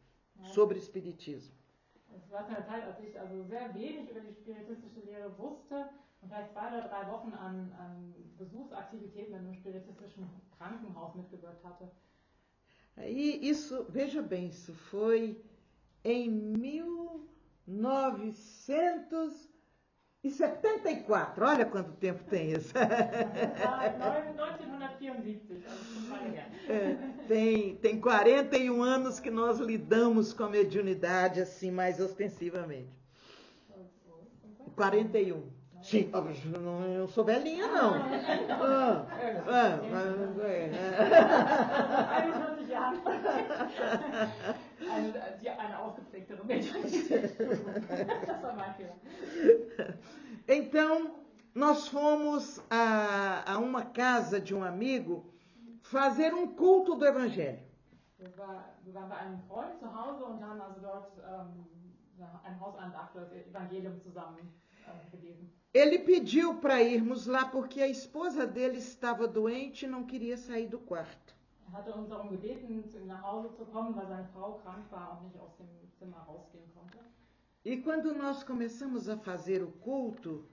sobre espiritismo. Es war zu einer Zeit, als ich also sehr wenig über die spiritistische Lehre wusste und vielleicht 2 oder 3 Wochen an Besuchsaktivitäten in einem spiritistischen Krankenhaus mitgewirkt hatte. Aí isso, veja bem, isso foi em 1974. Olha quanto tempo tem isso. 1974, also schon lange her. Tem 41 anos que nós lidamos com a mediunidade assim mais ostensivamente. 41. Sim, eu sou velhinha, não. 41 Jahre. Eine ausgeprägtere Medialität. Das war mein Fehler. Então, nós fomos a uma casa de um amigo fazer um culto do Evangelho. Wir wir waren bei einem Freund zu Hause und haben also dort ein Hausandacht, das Evangelium zusammen gelesen. Ele pediu para irmos lá porque a esposa dele estava doente e não queria sair do quarto. Hatte uns darum gebeten, zu ihm nach Hause zu kommen, weil seine Frau krank war und nicht aus dem Zimmer rausgehen konnte. E quando nós começamos a fazer o culto,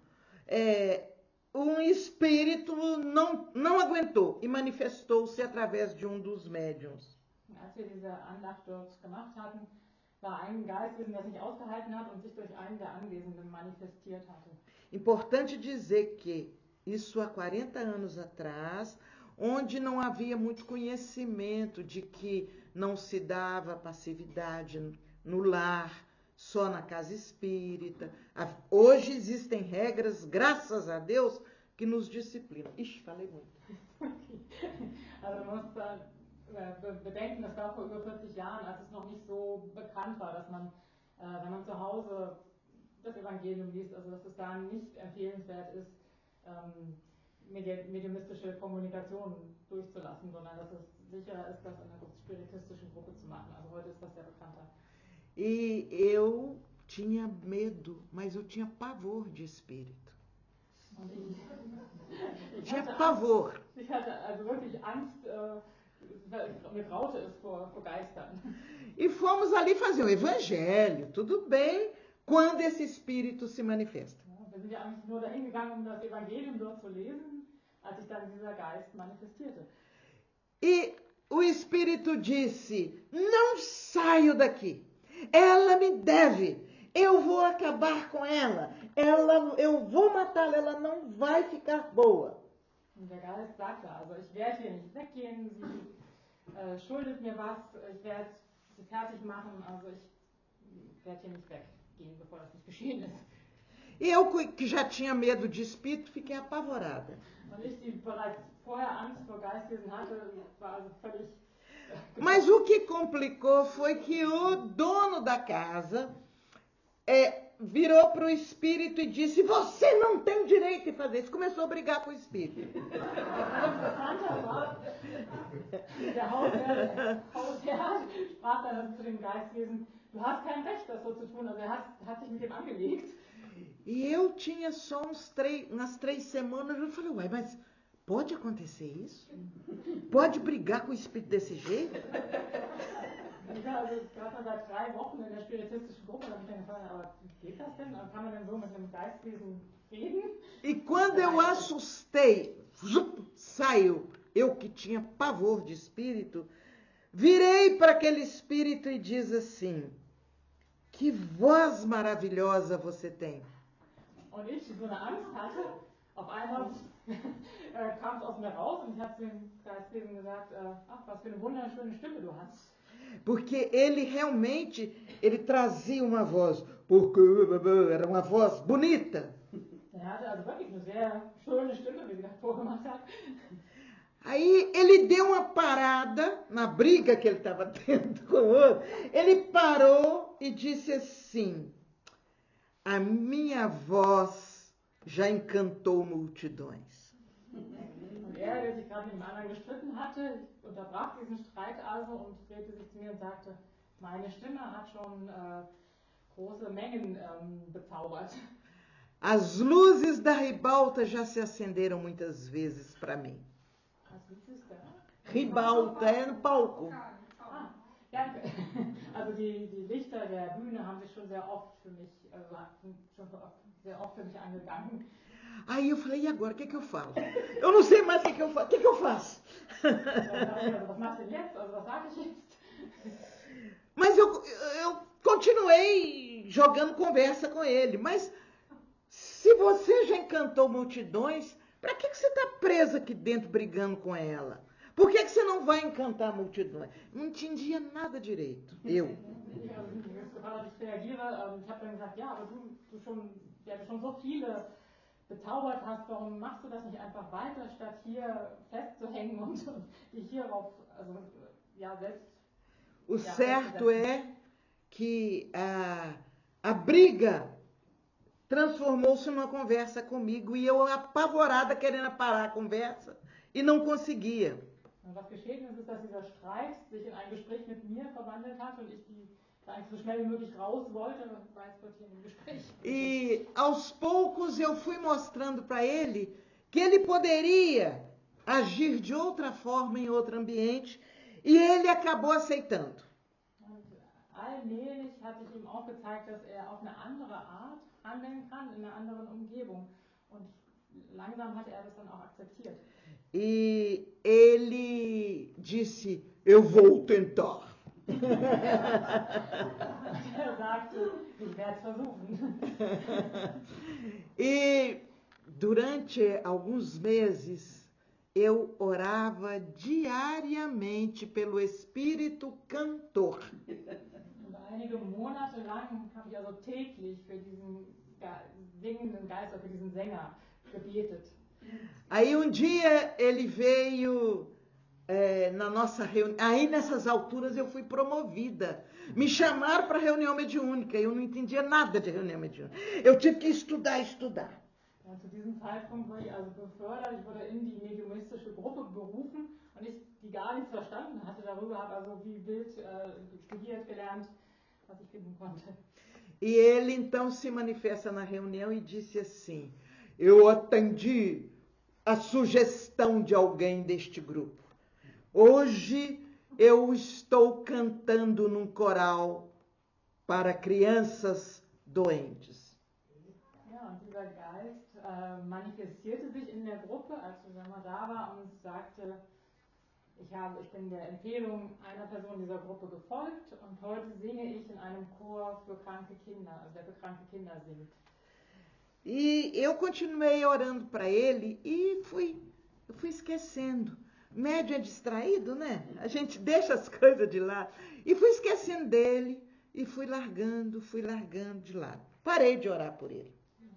um espírito não aguentou e manifestou-se através de um dos médiuns. Als wir diese Andacht dort gemacht hatten, war ein Geistwesen, das nicht ausgehalten hat und sich durch einen der Anwesenden manifestiert hatte. Importante dizer que isso há 40 anos atrás, onde não havia muito conhecimento de que não se dava passividade no lar, só na casa espírita. Hoje existem regras, graças a Deus, que nos disciplinam. Ixi, falei muito. Also man muss bedenken, das war vor über 40 Jahren, als es noch nicht so bekannt war, dass man, wenn man zu Hause das Evangelium liest, also dass es da nicht empfehlenswert ist, mediumistische Kommunikation durchzulassen, sondern dass es sicherer ist, das in einer spiritistischen Gruppe zu machen. Also heute ist das sehr bekannter. E eu tinha medo, mas eu tinha pavor de espírito. Tinha pavor. Ich hatte also wirklich Angst, mir graute es vor Geistern. E fomos ali fazer o evangelho, tudo bem, quando esse espírito se manifesta. Wir sind ja eigentlich nur dahin gegangen, um das Evangelium dort zu lesen, als sich dann dieser Geist manifestierte. E o espírito disse: não saio daqui, ela me deve, eu vou acabar com ela, eu vou matá-la, ela não vai ficar boa. Und der Geist sagte, also ich werde hier nicht weggehen, sie schuldet mir was, ich werde sie fertig machen, also ich werde hier nicht weggehen, bevor das nicht geschehen ist. E eu, que já tinha medo de espírito, fiquei apavorada. Und ich, die bereits vorher Angst vor Geistwesen hatte, war also völlig... Mas o que complicou foi que o dono da casa virou para o espírito e disse: você não tem direito de fazer isso. Começou a brigar com o espírito. Der Hausherr sprach dann zu dem Geistwesen: du hast kein Recht, das so zu tun. Also hat sich mit dem angelegt. E eu tinha só umas 3 semanas, eu falei: uai, mas pode acontecer isso? Pode brigar com o espírito desse jeito? Ich war also gerade mal seit 3 Wochen in der spiritistischen Gruppe und habe mich dann gefragt, aber wie geht das denn? Kann man denn so mit einem Geistwesen reden? E quando eu assustei, saiu, eu que tinha pavor de espírito, virei para aquele espírito e diz assim: que voz maravilhosa você tem. Und ich, die so eine Angst hatte, auf einmal kam es aus mir raus und ich habe zu dem Geistwesen gesagt, ach, was für eine wunderschöne Stimme du hast. Porque ele realmente, ele trazia uma voz, porque era uma voz bonita. Er hatte also wirklich eine sehr schöne Stimme, wie sie das vorgemacht hat. Aí ele deu uma parada na briga que ele estava tendo com o outro. Ele parou e disse assim: a minha voz já encantou multidões. Und er, der sich gerade mit dem anderen gestritten hatte, unterbrach diesen Streit also und drehte sich zu mir und sagte, meine Stimme hat schon große Mengen bezaubert. As luzes da ribalta já se acenderam muitas vezes para mim. Was ist das? Ribalta é no palco. Ja, also die Lichter der Bühne haben sich schon sehr oft für mich, sehr oft für mich angegangen. Aí eu falei: e agora, o que eu falo? Eu não sei mais o que eu faço. O que eu faço? Was machst du denn jetzt? Also was sage ich jetzt? Mas eu continuei jogando conversa com ele. Mas se você já encantou multidões, para que você está presa aqui dentro brigando com ela? Por que você não vai encantar multidões? Não entendia nada direito. Eu. Ich reagiere, ich habe dann gesagt, ja, aber du schon so viele bezaubert hast, warum machst du das nicht einfach weiter, statt hier festzuhängen und dich hierauf, also ja, selbst... O certo é que a briga transformou-se numa conversa comigo e eu apavorada querendo parar a conversa e não conseguia. Und was geschehen ist, dass dieser Streit sich in ein Gespräch mit mir verwandelt hat und ich da eigentlich so schnell wie möglich raus wollte, weil es wird hier ein Gespräch. E aos poucos eu fui mostrando para ele que ele poderia agir de outra forma em outro ambiente e ele acabou aceitando. Und allmählich hatte ich ihm auch gezeigt, dass er auf eine andere Art handeln kann, in einer anderen Umgebung. Und langsam hat er das dann auch akzeptiert. E ele disse, eu vou tentar. Er sagte, ich werde es versuchen. E durante alguns meses eu orava diariamente pelo Espírito Cantor. Und einige Monate lang habe ich also täglich für diesen singenden Geist, für diesen Sänger gebetet. Aí um dia ele veio na nossa reunião. Aí nessas alturas eu fui promovida. Me chamaram para reunião mediúnica. Eu não entendia nada de reunião mediúnica. Eu tive que estudar. Ja, zu diesem Zeitpunkt wurde ich also befördert. Ich wurde in die mediumistische Gruppe berufen und ich, die gar nichts verstanden hatte darüber, habe also wie wild studiert, gelernt, was ich finden konnte. E ele então se manifesta na reunião e disse assim: eu atendi a sugestão de alguém deste grupo. Hoje eu estou cantando num coral para crianças doentes. Ja, und dieser Geist manifestierte sich in der Gruppe, als Susanna da war und sagte, ich bin der Empfehlung einer Person dieser Gruppe gefolgt und heute singe ich in einem Chor für kranke Kinder, also der für kranke Kinder singt. E eu continuei orando para ele e fui esquecendo. Médio é distraído, né? A gente deixa as coisas de lado. E fui esquecendo dele e fui largando de lado. Parei de orar por ele.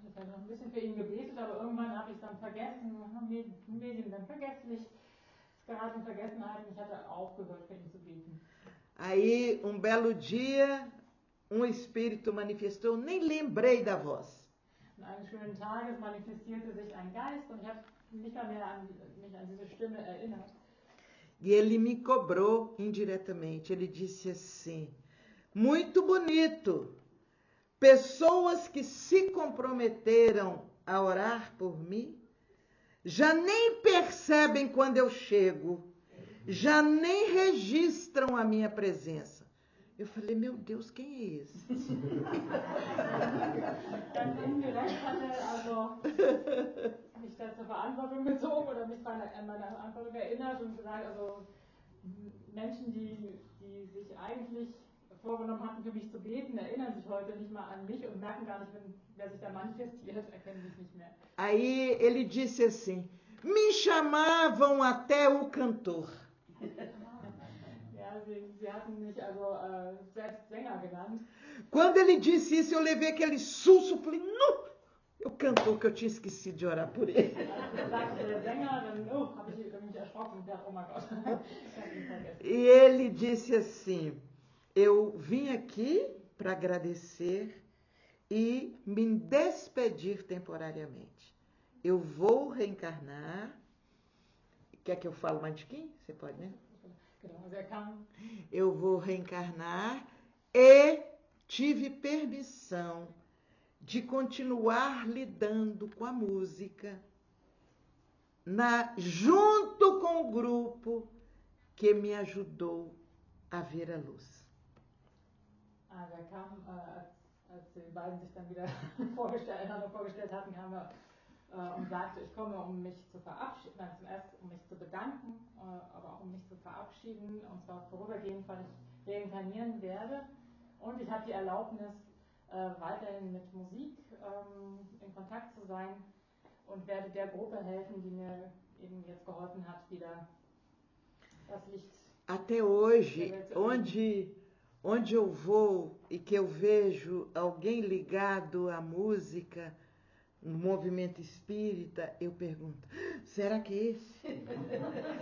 Ich habe noch ein bisschen für ihn gebetet, aber irgendwann habe ich es dann vergessen, Medien dann vergesslich, es geraten in Vergessenheit und ich hatte aufgehört für ihn zu beten. Aí, um belo dia, um espírito manifestou, nem lembrei da voz. Und eines schönen Tages manifestierte sich ein Geist und ich habe nicht mal mehr mich an diese Stimme erinnert. E ele me cobrou indiretamente. Ele disse assim: muito bonito. Pessoas que se comprometeram a orar por mim já nem percebem quando eu chego, já nem registram a minha presença. Eu falei, meu Deus, quem é esse? Ganz indirekt hat er also mich da zur Verantwortung gezogen oder mich an meine Verantwortung erinnert und gesagt, also Menschen, die sich eigentlich vorgenommen hatten, für mich zu beten, erinnern sich heute nicht mal an mich und merken gar nicht, wer sich da manifestiert, erkennen mich nicht mehr. Aí ele disse assim, me chamavam até o cantor. Ja, sie hatten mich also selbst Sänger genannt. Quando ele disse isso, eu levei aquele susto, falei, não! O cantor que eu tinha esquecido de orar por ele. Als er sagte, der Sänger, dann habe ich mich erschrocken und gedacht, oh mein Gott, ich habe ihn vergessen. E ele disse assim, eu vim aqui para agradecer e me despedir temporariamente. Eu vou reencarnar. Quer que eu fale mais de quem? Você pode, né? Genau, also er kam. Eu vou reencarnar e tive permissão de continuar lidando com a música junto com o grupo que me ajudou a ver a luz. Also er kam, als die beiden sich dann wieder vorgestellt hatten, kam er und sagte, ich komme, um mich zu verabschieden, nein, zum ersten, um mich zu bedanken, aber auch um mich zu verabschieden, und zwar vorübergehend, weil ich reinkarnieren werde. Und ich habe die Erlaubnis, weiterhin mit Musik in Kontakt zu sein und werde der Gruppe helfen, die mir eben jetzt geholfen hat, wieder das Licht. Até hoje, onde eu vou e que eu vejo alguém ligado à música, no movimento espírita, eu pergunto, será que é esse?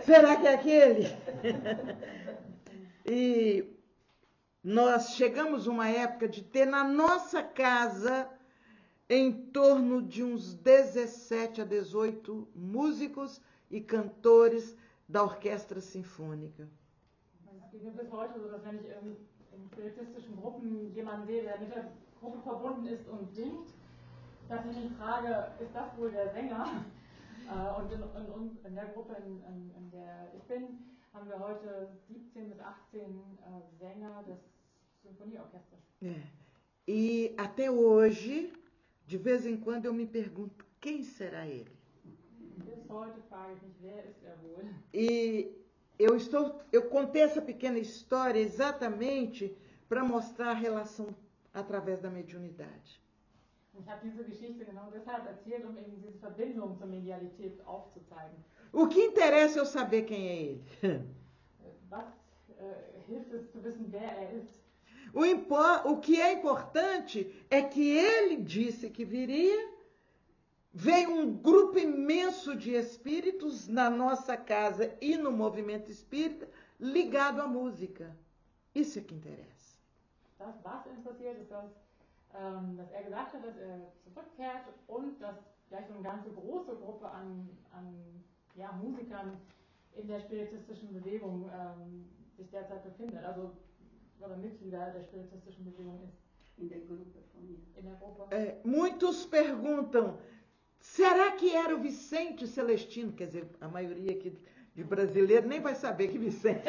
Será que é aquele? E nós chegamos a uma época de ter na nossa casa em torno de uns 17 a 18 músicos e cantores da orquestra sinfônica. Es geht mir bis heute so, dass wenn ich in spiritistischen Gruppen jemanden sehe, der mit der Gruppe verbunden ist und singt, dass ich mich frage, ist das wohl der Sänger? Und in der Gruppe, in der ich bin, haben wir heute 17 bis 18 Sänger des Sinfonieorchesters. E até hoje, de vez em quando eu me pergunto, quem será ele? Bis heute frage ich mich, wer ist er wohl? E eu contei essa pequena história exatamente para mostrar a relação através da mediunidade. Ich habe diese Geschichte genau deshalb erzählt, um eben diese Verbindung zur Medialität aufzuzeigen. O que interessa é eu saber quem é ele. Was hilft es zu wissen, wer er ist? O que é importante é que ele disse que viria, veio um grupo imenso de espíritos na nossa casa e no movimento espírita ligado à música. Isso é que interessa. Das, was interessiert, ist, dass er gesagt hat, dass er zurückkehrt und dass gleich so eine ganze große Gruppe an Musikern in der spiritistischen Bewegung sich derzeit befindet, also oder Mitglieder der spiritistischen Bewegung ist. In der Gruppe von mir. In der Gruppe. Muitos perguntam, será que era o Vicente Celestino? Quer dizer, a maioria aqui de brasileiro nem vai saber que Vicente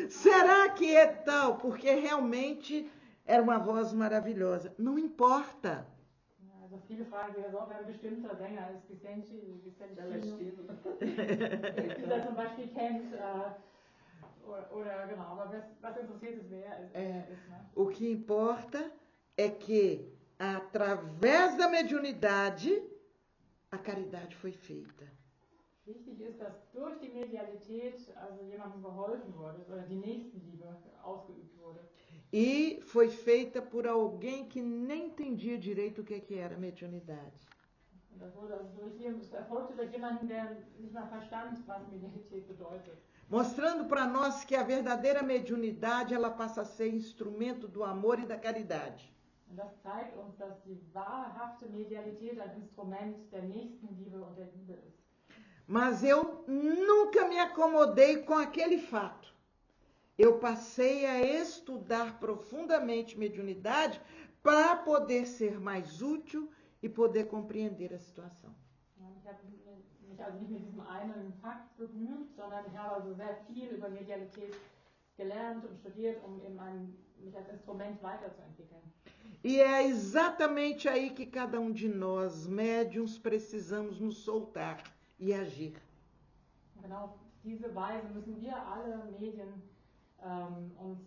Será que é tal? Porque realmente era uma voz maravilhosa. Não importa. Also viele fragen sich, ob ein bestimmter Sänger ist, Vicente Celestino. Dieser zum Beispiel kennt, oder genau, aber was interessiert ist, wer er ist. Ne? O que importa é que, através da mediunidade, a caridade foi feita. Wichtig ist, dass durch die Medialität also jemandem geholfen wurde, oder die Nächstenliebe ausgeübt wurde. E foi feita por alguém que nem entendia direito o que era mediunidade. Das erfolgte durch jemanden, der nicht mal verstand, was Medialität bedeutet. Mostrando para nós que a verdadeira mediunidade ela passa a ser instrumento do amor e da caridade. Und das zeigt uns, dass die wahrhafte Medialität ein Instrument der Nächstenliebe und der Liebe ist. Mas eu nunca me acomodei com aquele fato. Eu passei a estudar profundamente mediunidade para poder ser mais útil e poder compreender a situação. Ich habe mich also nicht mit diesem einen Fakt begnügt, sondern ich habe also sehr viel über Medialität gelernt und studiert, um eben mich als Instrument weiterzuentwickeln. E é exatamente aí que cada um de nós, médiuns, precisamos nos soltar e agir. Genau auf diese Weise müssen wir alle Medien uns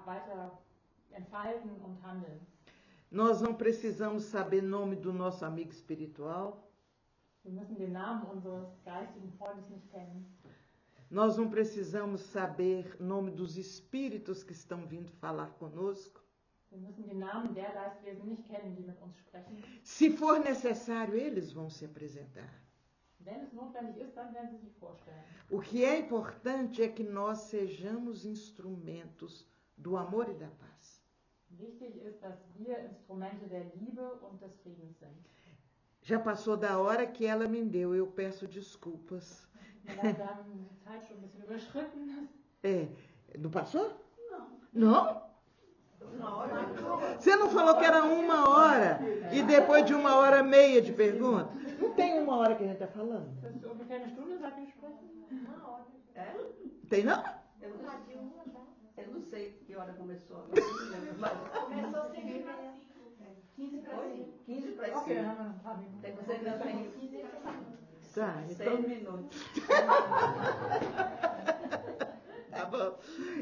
weiter entfalten und handeln. Nós não precisamos saber nome do nosso amigo espiritual. Wir müssen den Namen unseres geistigen Freundes nicht kennen. Nós não precisamos saber nome dos espíritos que estão vindo falar conosco. Wir müssen den Namen der Geistwesen nicht kennen, die mit uns sprechen. Se for necessário, eles vão se apresentar. Wenn es notwendig ist, dann werden sie sich vorstellen. O que é importante é que nós sejamos instrumentos do amor e da paz. Wichtig ist, dass wir Instrumente der Liebe und des Friedens sind. Já passou da hora que ela me deu, eu peço desculpas. Wir haben die Zeit schon ein bisschen überschritten. Não passou? Não. Não? Uma hora. Você não falou que era 1 hora e depois de 1h30 de pergunta? Não tem 1 hora que a gente está falando? Das ist ungefähr eine Stunde, seit wir sprechen. É? Tem não? Eu não sei que hora começou. Não lembro, mas... Começou às 5h30. 15 para 5. 15 para 5. Okay, dann haben wir ein paar Minuten. Tem você ainda tem 15 para 5. Tá, 6 então... minutos. Tá bom.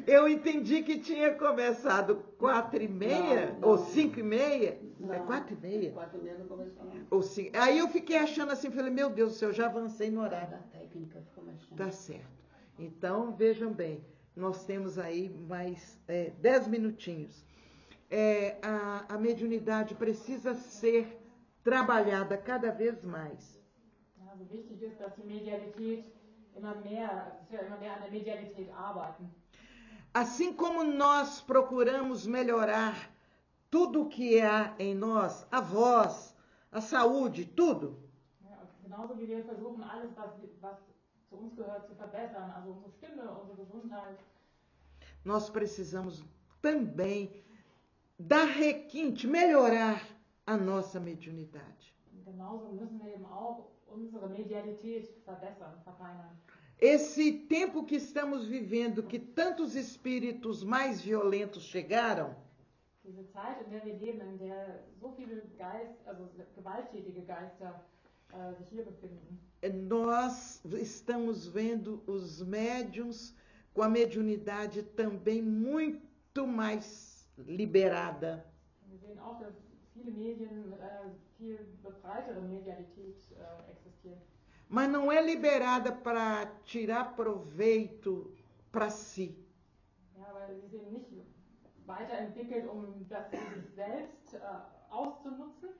Eu entendi que tinha começado 4h30 ou 5h30. É 4h30? 4h30 não começou, não. Ou 5. Aí eu fiquei achando assim, falei, meu Deus do céu, já avancei no horário. Da técnica ficou mais chato. Tá certo. Então, vejam bem, nós temos aí mais 10 minutinhos. A mediunidade precisa ser trabalhada cada vez mais. Also wichtig ist, dass die Medialität immer mehr an der Medialität arbeiten. Assim como nós procuramos melhorar tudo o que há em nós, a voz, a saúde, tudo. Ja, Genauso wie wir versuchen, alles, was zu uns gehört, zu verbessern, also unsere Stimme, unsere Gesundheit. Nós precisamos também dar requinte, melhorar a nossa mediunidade. Genauso müssen wir eben auch unsere Medialität verbessern, verfeinern. Esse tempo que estamos vivendo, que tantos espíritos mais violentos chegaram, Diese Zeit, in der wir leben, in der so viele gewalttätige Geister sich hier befinden. nós estamos vendo os médiuns com a mediunidade também muito mais liberada. Wir sehen auch, dass viele Medien mit einer viel breiteren Medialität existieren. Mas não é liberada para tirar proveito para si. Ja, weil sie sind nicht weiterentwickelt, das für sich selbst auszunutzen.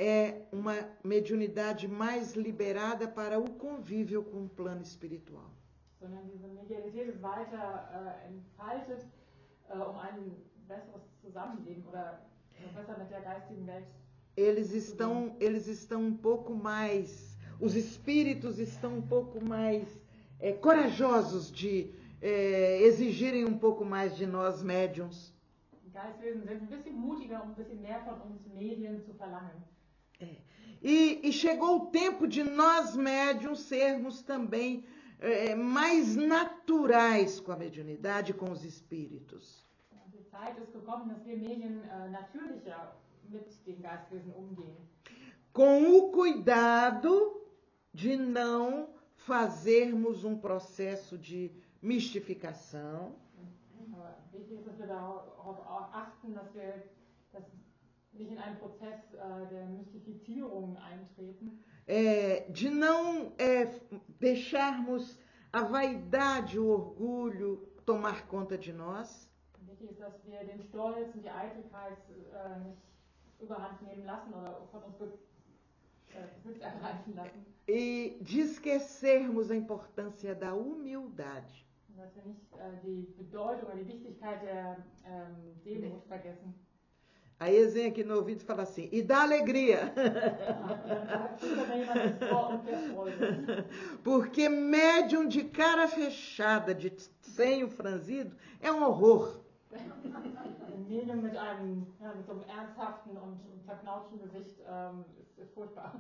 É uma mediunidade mais liberada para o convívio com o plano espiritual. Sondern diese Medialität ist weiter entfaltet, ein besseres Zusammenleben oder besser mit der geistigen Welt. Eles estão um pouco mais, os espíritos estão um pouco mais corajosos de exigirem um pouco mais de nós médiuns. Die Geistwesen sind ein bisschen mutiger, um ein bisschen mehr von uns Medien zu verlangen. E chegou o tempo de nós médiuns sermos também mais naturais com a mediunidade e com os espíritos. Die Zeit ist gekommen, dass wir Medien natürlicher mit den Geistwesen umgehen. Com o cuidado de não fazermos um processo de mistificação. Wichtig ist, dass wir darauf achten, dass wir nicht in einen Prozess der Mystifizierung eintreten. De não deixarmos a vaidade, o orgulho tomar conta de nós. Wichtig ist, dass wir den Stolz und die Eitelkeit nicht überhand nehmen lassen oder von uns Besitz ergreifen lassen. E de esquecermos a importância da humildade. Dass wir nicht die Bedeutung oder die Wichtigkeit der Demut vergessen. Aí eles vêm aqui no ouvido e falam assim, e dá alegria. Porque médium de cara fechada, de senho franzido, é um horror. Medium mit so einem ernsthaften und verknautschten Gesicht ist furchtbar.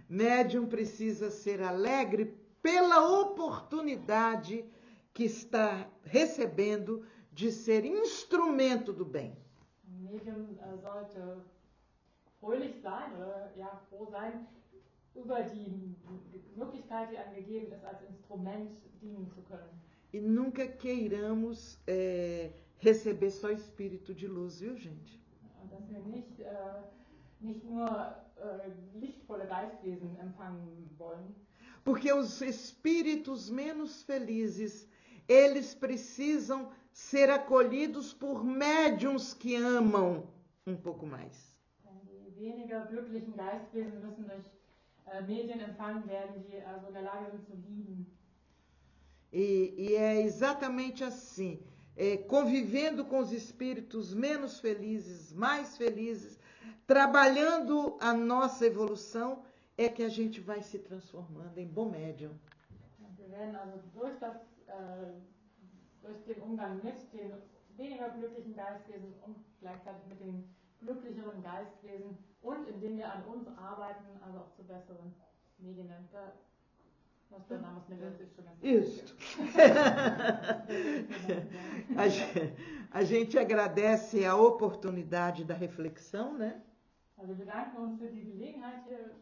Médium precisa ser alegre pela oportunidade que está recebendo de ser instrumento do bem. Medium sollte fröhlich sein oder froh sein über die Möglichkeit, die einem gegeben ist, als Instrument dienen zu können. E nunca queiramos receber só espírito de luz, viu, gente? Und dass wir nicht nur lichtvolle Geistwesen empfangen wollen. Porque os espíritos menos felizes, eles precisam ser acolhidos por médiuns que amam um pouco mais. Die weniger glücklichen Geistwesen müssen durch Medien empfangen werden, die also in der Lage sind zu lieben. E é exatamente assim, convivendo com os espíritos menos felizes, mais felizes, trabalhando a nossa evolução, é que a gente vai se transformando em bom médium. Wir werden also durch den Umgang mit den weniger glücklichen Geistwesen und gleichzeitig mit den glücklicheren Geistwesen und indem wir an uns arbeiten, also auch zu besseren Medien. Nós tornamos melhores instrumentos. Isso. A gente agradece a oportunidade da reflexão, né? Also wir danken uns für die Gelegenheit, hier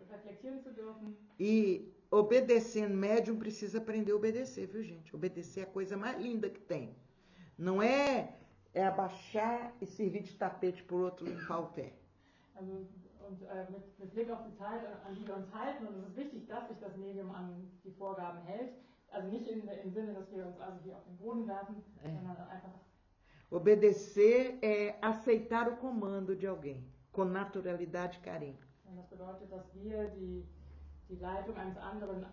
reflektieren zu dürfen. E obedecendo médium precisa aprender a obedecer, viu, gente? Obedecer é a coisa mais linda que tem. Não é abaixar e servir de tapete para o outro limpar o pé. Also, und mit Blick auf die Zeit, an die wir uns halten, und es ist wichtig, dass sich das Medium an die Vorgaben hält. Also nicht im Sinne, dass wir uns also hier auf den Boden werfen, sondern einfach. Obedecer é aceitar o comando de alguém, com naturalidade e carinho. Und das bedeutet, dass wir die Leitung eines anderen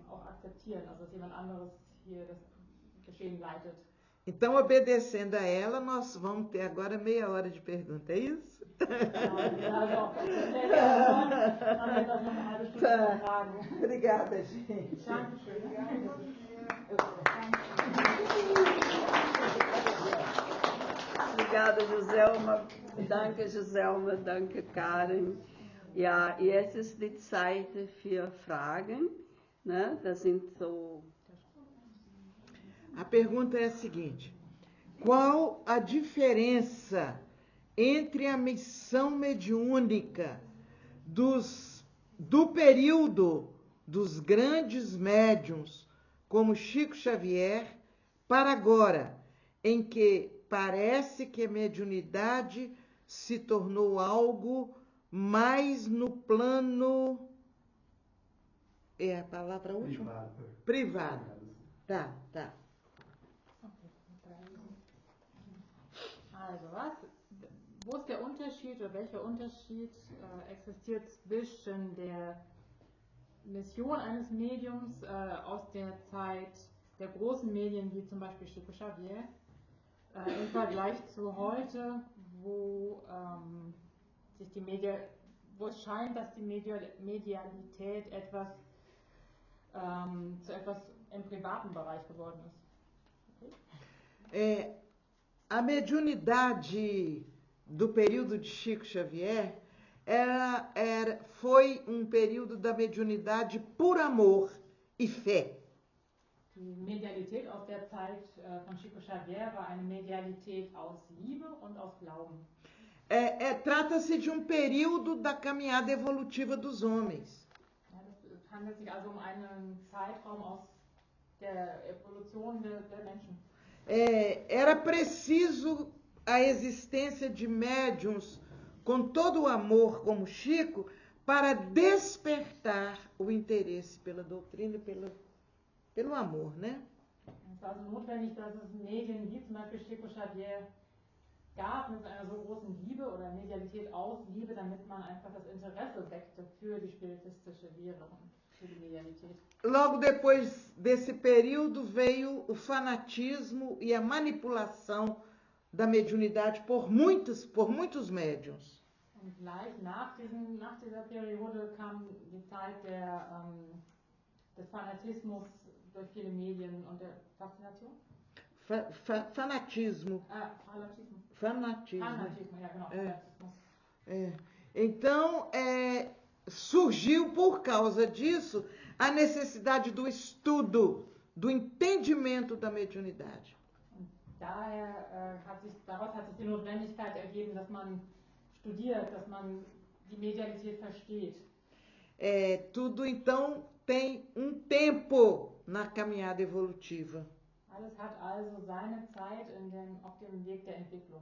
auch akzeptieren, also dass jemand anderes hier das Geschehen leitet. Então, obedecendo a ela, nós vamos ter agora meia hora de pergunta, é isso? Obrigada, gente. Obrigada, Joselma. Danke, Joselma. Danke, Karen. Ja, jetzt ist die Zeit für Fragen. Ne? Das sind so. A pergunta é a seguinte: qual a diferença entre a missão mediúnica do período dos grandes médiuns, como Chico Xavier, para agora, em que parece que a mediunidade se tornou algo mais no plano... É a palavra última? Privado. Tá. Also wo ist der Unterschied oder welcher Unterschied existiert zwischen der Mission eines Mediums aus der Zeit der großen Medien, wie zum Beispiel Chico Xavier, im Vergleich zu heute, wo wo es scheint, dass die Medialität zu etwas im privaten Bereich geworden ist. Okay? A mediunidade do período de Chico Xavier foi um período da mediunidade por amor e fé. Die Medialität aus der Zeit von Chico Xavier war eine Medialität aus Liebe und aus Glauben. Trata-se de um período da caminhada evolutiva dos homens. Ja, es handelt sich also einen Zeitraum aus der Evolution der Menschen. Era preciso a existência de médiuns com todo o amor, como Chico, para despertar o interesse pela doutrina e pelo amor, né? Es war also notwendig, dass es Medien wie zum Beispiel Chico Xavier gab mit einer so großen Liebe oder Medialität aus Liebe, damit man einfach das Interesse weckte für die spiritistische Lehre und für die Medialität. Logo depois desse período veio o fanatismo e a manipulação da mediunidade por muitos médiuns. Und gleich nach dieser Periode kam die Zeit des Fanatismus durch viele Medien und der Faszination. Fanatismo. Fanatismo, ja genau. Então, surgiu por causa disso a necessidade do estudo, do entendimento da mediunidade. Daraus hat sich die Notwendigkeit ergeben, dass man studiert, dass man die Medialität versteht. Tudo então tem um tempo na caminhada evolutiva. Alles hat also seine Zeit auf dem Weg der Entwicklung.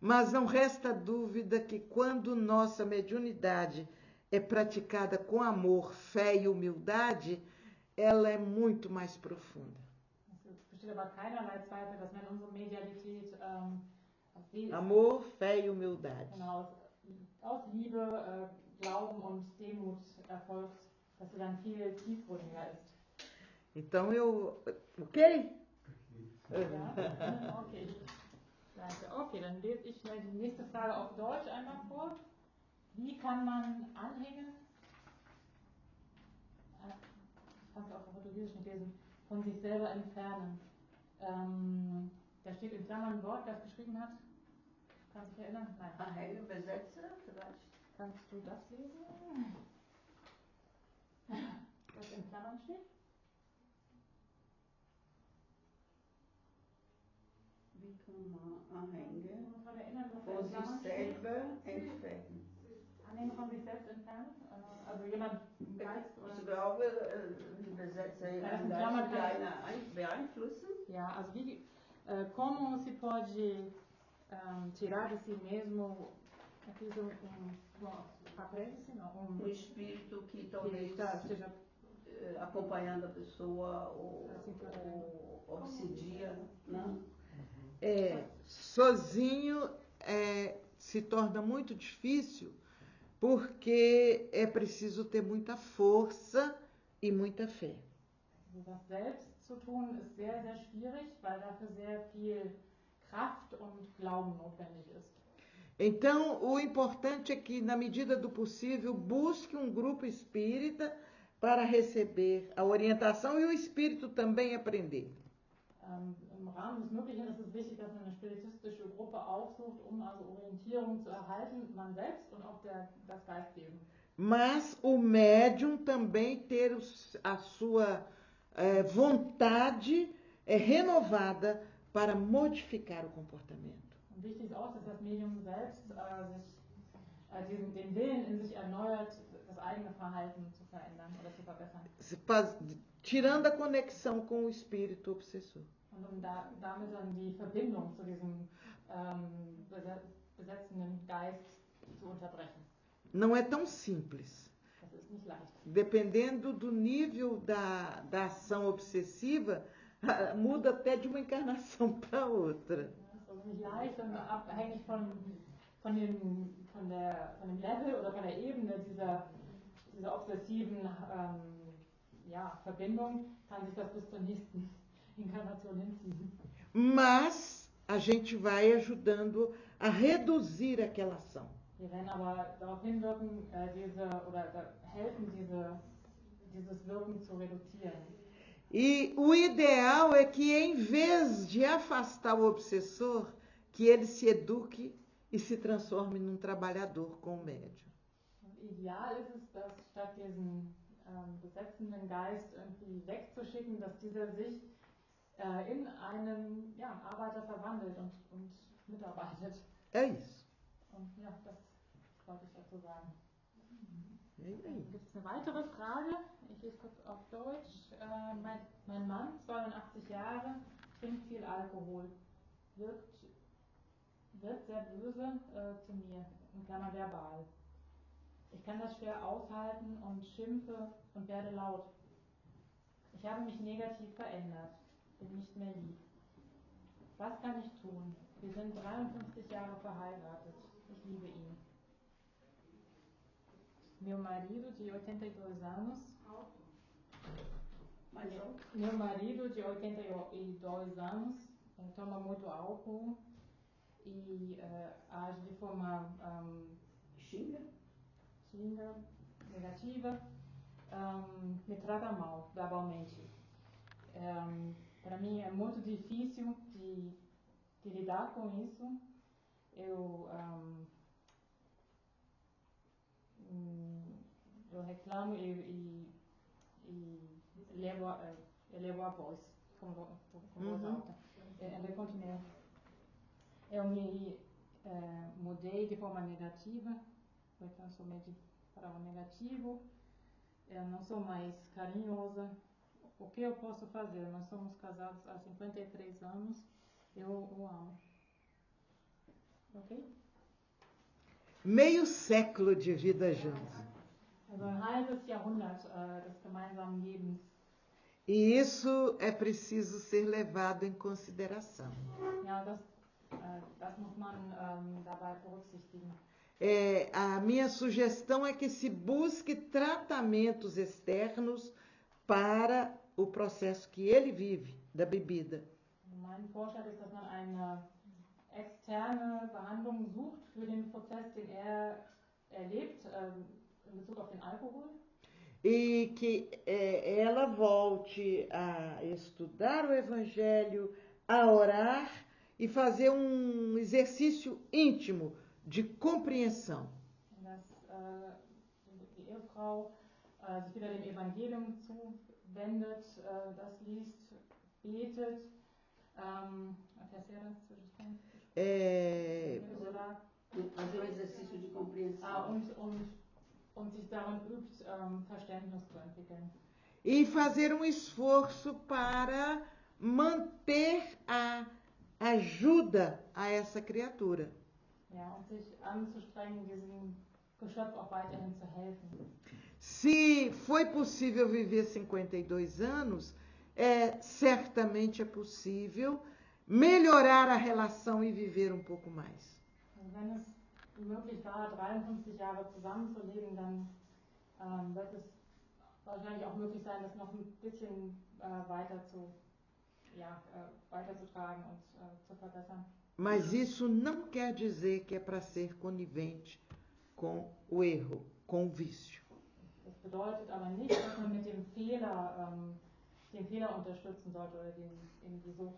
Mas não resta dúvida que quando nossa mediunidade é praticada com amor, fé e humildade, ela é muito mais profunda. Es besteht aber keinerlei Zweifel, dass wenn unsere Medialität amor, fé e humildade. Genau, aus Liebe, Glauben und Demut erfolgt, dass sie dann viel tiefgründiger ist. Então ok? Ja, okay. Danke. Okay, dann lese ich schnell die nächste Frage auf Deutsch einmal vor. Wie kann man Anhänge, ich kann es auch auf Portugiesisch nicht lesen, von sich selber entfernen? Da steht in Klammern ein Wort, das geschrieben hat. Kannst du dich erinnern? Nein. Anhänge besetzen, vielleicht. Kannst du das lesen? Was in Klammern steht? Wie kann man Anhänge von sich selber entfernen? Anhänge von sich selbst entfernen? Also jemand im Geist oder... Ich glaube, besetzen beeinflussen. Ja, also wie, como se pode tirar de si mesmo um espírito que talvez esteja acompanhando a pessoa ou obsidia, não? Sozinho se torna muito difícil porque é preciso ter muita força e muita fé. Das selbst zu tun, ist sehr, sehr schwierig, weil dafür sehr viel Kraft und Glauben notwendig ist. Então, o importante é que, na medida do possível, busque um grupo espírita para receber a orientação e o espírito também aprender. Im Rahmen des Möglichen ist es wichtig, dass man eine spiritistische Gruppe aufsucht, um also Orientierung zu erhalten, man selbst und auch das Geistwesen. Mas o médium também ter a sua vontade renovada para modificar o comportamento. Und wichtig ist auch, dass das Medium selbst den Willen in sich erneuert, das eigene Verhalten zu verändern oder zu verbessern. Tirando a conexão com o espírito obsessor. Und um damit dann die Verbindung zu diesem besetzenden Geist zu unterbrechen. Não é tão simples. Das ist nicht leicht. Dependendo do nível da ação obsessiva, muda até de uma encarnação para outra. Das ist also nicht leicht und abhängig von dem Level oder von der Ebene dieser obsessiven Verbindung, kann sich das bis zur nächsten Inkarnation hinziehen. Mas a gente vai ajudando a reduzir aquela ação. Wir werden aber darauf hinwirken, helfen, dieses Wirken zu reduzieren. E o ideal é que, em vez de afastar o obsessor, que ele se eduque e se transforme num trabalhador com o médium. Ideal ist es, dass statt diesen besetzenden Geist irgendwie wegzuschicken, dass dieser sich in einen Arbeiter verwandelt und mitarbeitet. É isso. Und ja, das wollte ich dazu sagen. É Gibt es eine weitere Frage? Ich lese kurz auf Deutsch. Mein Mann, 82 Jahre, trinkt viel Alkohol, wird sehr böse zu mir, in Klammer verbal. Ich kann das schwer aushalten und schimpfe und werde laut. Ich habe mich negativ verändert, bin nicht mehr lieb. Was kann ich tun? Wir sind 53 Jahre verheiratet. Ich liebe ihn. Meu marido, de 82 anos. Meu marido, de 82 anos, toma muito álcool e age de forma xinga, negativa, me trata mal, verbalmente. Para mim é muito difícil de lidar com isso. Eu reclamo e elevo a voz com voz alta. Ele continua. Eu me mudei de forma negativa, eu transformei para o negativo. Eu não sou mais carinhosa. O que eu posso fazer? Nós somos casados há 53 anos. Eu o amo. Ok? Meio século de vida juntos. Also ein halbes Jahrhundert des gemeinsamen Lebens. E isso é preciso ser levado em consideração. Ja, das muss man dabei berücksichtigen. A minha sugestão é que se busque tratamentos externos para o processo que ele vive, da bebida. Mein Vorschlag ist, dass man eine externe Behandlung sucht für den Prozess, den erlebt in Bezug auf den Alkohol. E que ela volte a estudar o Evangelho, a orar e fazer um exercício íntimo de compreensão. Dass die Ehefrau sich wieder dem Evangelium zuwendet, das liest, betet. Fazer o exercício de compreensão. Und sich daran übt, Verständnis zu entwickeln. E fazer um esforço para manter a ajuda a essa criatura. Ja, und sich anzustrengen, diesem Geschöpf auch weiterhin zu helfen. Se foi possível viver 52 anos, certamente é possível melhorar a relação e viver um pouco mais. Wenn es möglich war, 53 Jahre zusammenzuleben, dann wird es wahrscheinlich auch möglich sein, das noch ein bisschen weiter zu weiterzutragen und zu verbessern. Mas isso não quer dizer que é para ser conivente com o erro, com o vício. Das bedeutet aber nicht, dass man mit dem Fehler unterstützen sollte oder die Sucht.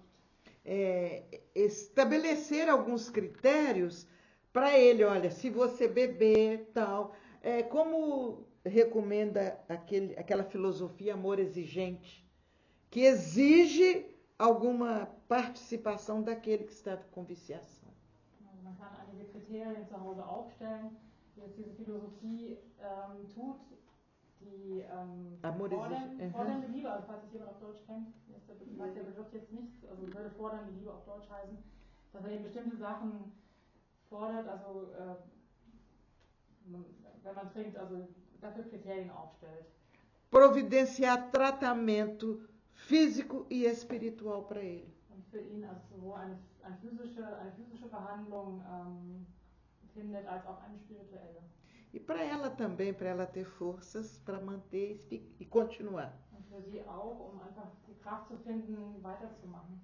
Estabelecer alguns critérios para ele, olha, se você beber, tal, como recomenda aquela filosofia amor exigente, que exige alguma participação daquele que está com viciação. Also man kann einige Kriterien zu Hause aufstellen, wie es diese Philosophie tut, die fordernde Liebe, also falls es jemand auf Deutsch kennt, sagt der Begriff jetzt nichts, also würde fordernde Liebe auf Deutsch heißen, dass er eben bestimmte Sachen fordert, also wenn man trinkt, also dafür Kriterien aufstellt. Providenciar tratamento físico e espiritual para ele. Und für ihn also sowohl eine physische Behandlung findet, als auch eine spirituelle. E para ela também, para ela ter forças para manter e continuar. Und für sie auch, einfach die Kraft zu finden, weiterzumachen.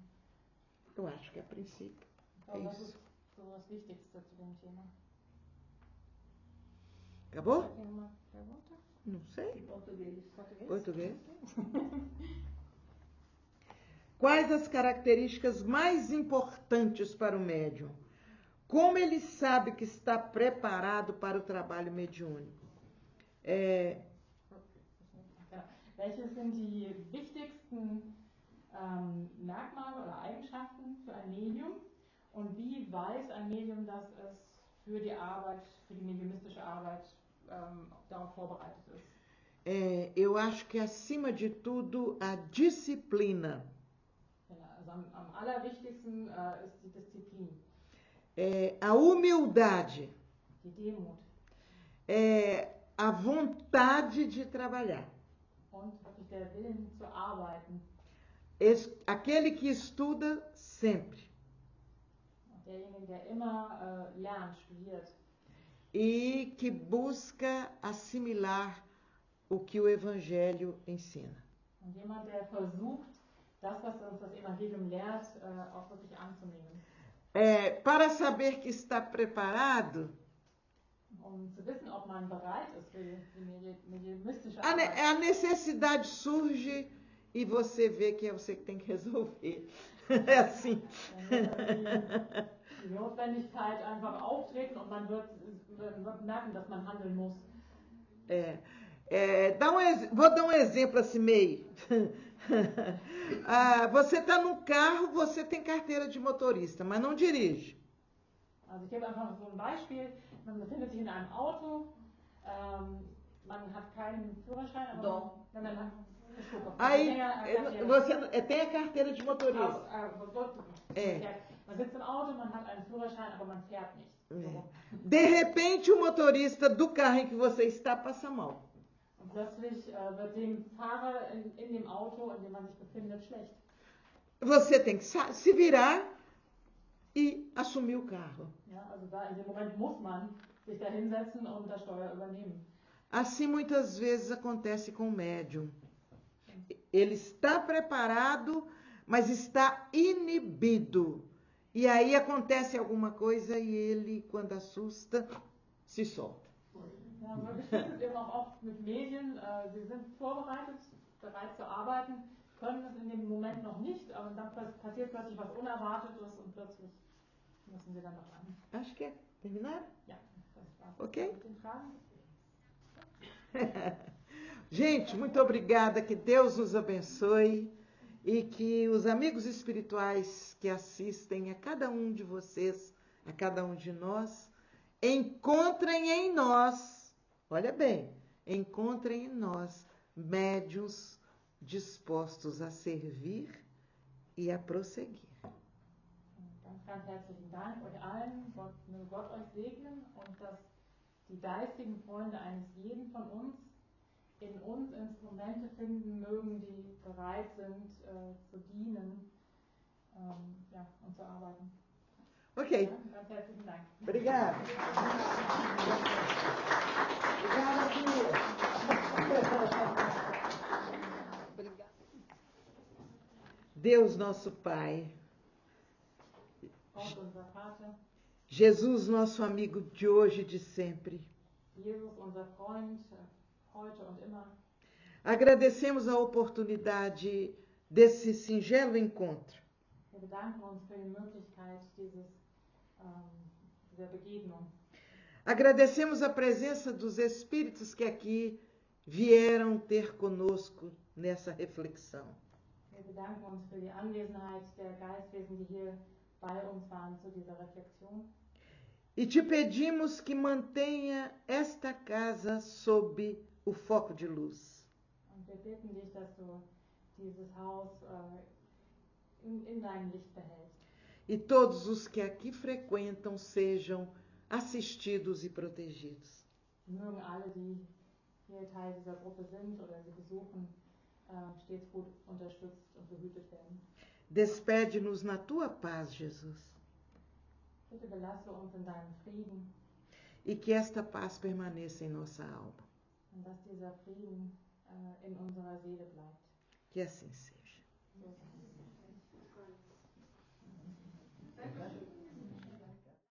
Eu acho que a princípio Ich glaube, das ist so das Wichtigste zu dem Thema. Acabou? Não sei. Português. Quais as características mais importantes para o médium? Como ele sabe que está preparado para o trabalho mediúnico? Welche sind die wichtigsten Merkmale oder Eigenschaften für ein Medium? Und wie weiß ein Medium, dass es für die Arbeit, für die mediumistische Arbeit darauf vorbereitet ist? Eu acho que, acima de tudo, a disciplina. Also am allerwichtigsten ist die Disziplin. A humildade. Die Demut. A vontade de trabalhar. Und wirklich der Willen zu arbeiten. Aquele que estuda sempre. Derjenige, der immer lernt, studiert. E que busca assimilar o que o Evangelho ensina. Und jemand, der versucht, das, was uns das Evangelium lehrt, auch wirklich anzunehmen. Para saber que está preparado, zu wissen, ob man bereit ist für die mediumistische Arbeit. a necessidade surge e você vê que é você que tem que resolver. É assim. Die Notwendigkeit einfach auftreten und man wird merken, dass man handeln muss. Vou dar um exemplo assim meio. Você está no carro, você tem carteira de motorista, mas não dirige. Also ich gebe einfach so ein Beispiel. Man befindet sich in einem Auto, man hat keinen Führerschein, aber Aí você tem a carteira de motorista. Man sitzt im Auto, man hat einen Führerschein, aber man fährt nicht. De repente, o motorista do carro em que você está passa mal. Und plötzlich wird dem Fahrer in dem Auto, in dem man sich befindet, schlecht. Você tem que se virar e assumir o carro. Ja, also in dem Moment muss man sich da hinsetzen und das Steuer übernehmen. Assim muitas vezes acontece com o médium. Ele está preparado, mas está inibido. E aí acontece alguma coisa e ele, quando assusta, se solta. Ja, wirklich ist es eben auch oft mit Medien. Sie sind vorbereitet, bereit zu arbeiten, können es in dem Moment noch nicht, aber dann passiert plötzlich was Unerwartetes und plötzlich müssen sie dann noch ran. Acho que é. Terminaram? Ja, das war's. Ok? Mit den Fragen. Gente, muito obrigada, que Deus nos abençoe e que os amigos espirituais que assistem a cada um de vocês, a cada um de nós, encontrem em nós, olha bem, encontrem em nós médiuns dispostos a servir e a prosseguir. Ganz herzlichen Dank euch allen, Gott euch segnen und dass die geistigen Freunde eines jeden von uns in uns Instrumente finden mögen, die bereit sind zu dienen und zu arbeiten. Ok. Ja, ganz herzlichen Dank. Obrigada. Obrigada, Bia. Deus nosso Pai, Gott unser Vater, Jesus nosso amigo de hoje e de sempre. Jesus unser Freund, heute und immer. Agradecemos a oportunidade desse singelo encontro. Wir bedanken uns für die Möglichkeit dieser Begegnung. Agradecemos a presença dos espíritos que aqui vieram ter conosco nessa reflexão. Wir bedanken uns für die Anwesenheit der Geistwesen, die hier bei uns waren zu dieser Reflexion. E te pedimos que mantenha esta casa sob o foco de luz. Und wir bitten dich, dass du dieses Haus in deinem Licht behältst. E todos os que aqui frequentam sejam assistidos e protegidos. Mögen alle, die hier Teil dieser Gruppe sind oder sie besuchen, stets gut unterstützt und behütet werden. Despede-nos na tua paz, Jesus. Bitte belasse uns in deinem Frieden E que esta paz permaneça em nossa alma. und dass dieser Frieden in unserer Seele bleibt. Que assim seja. So sei es.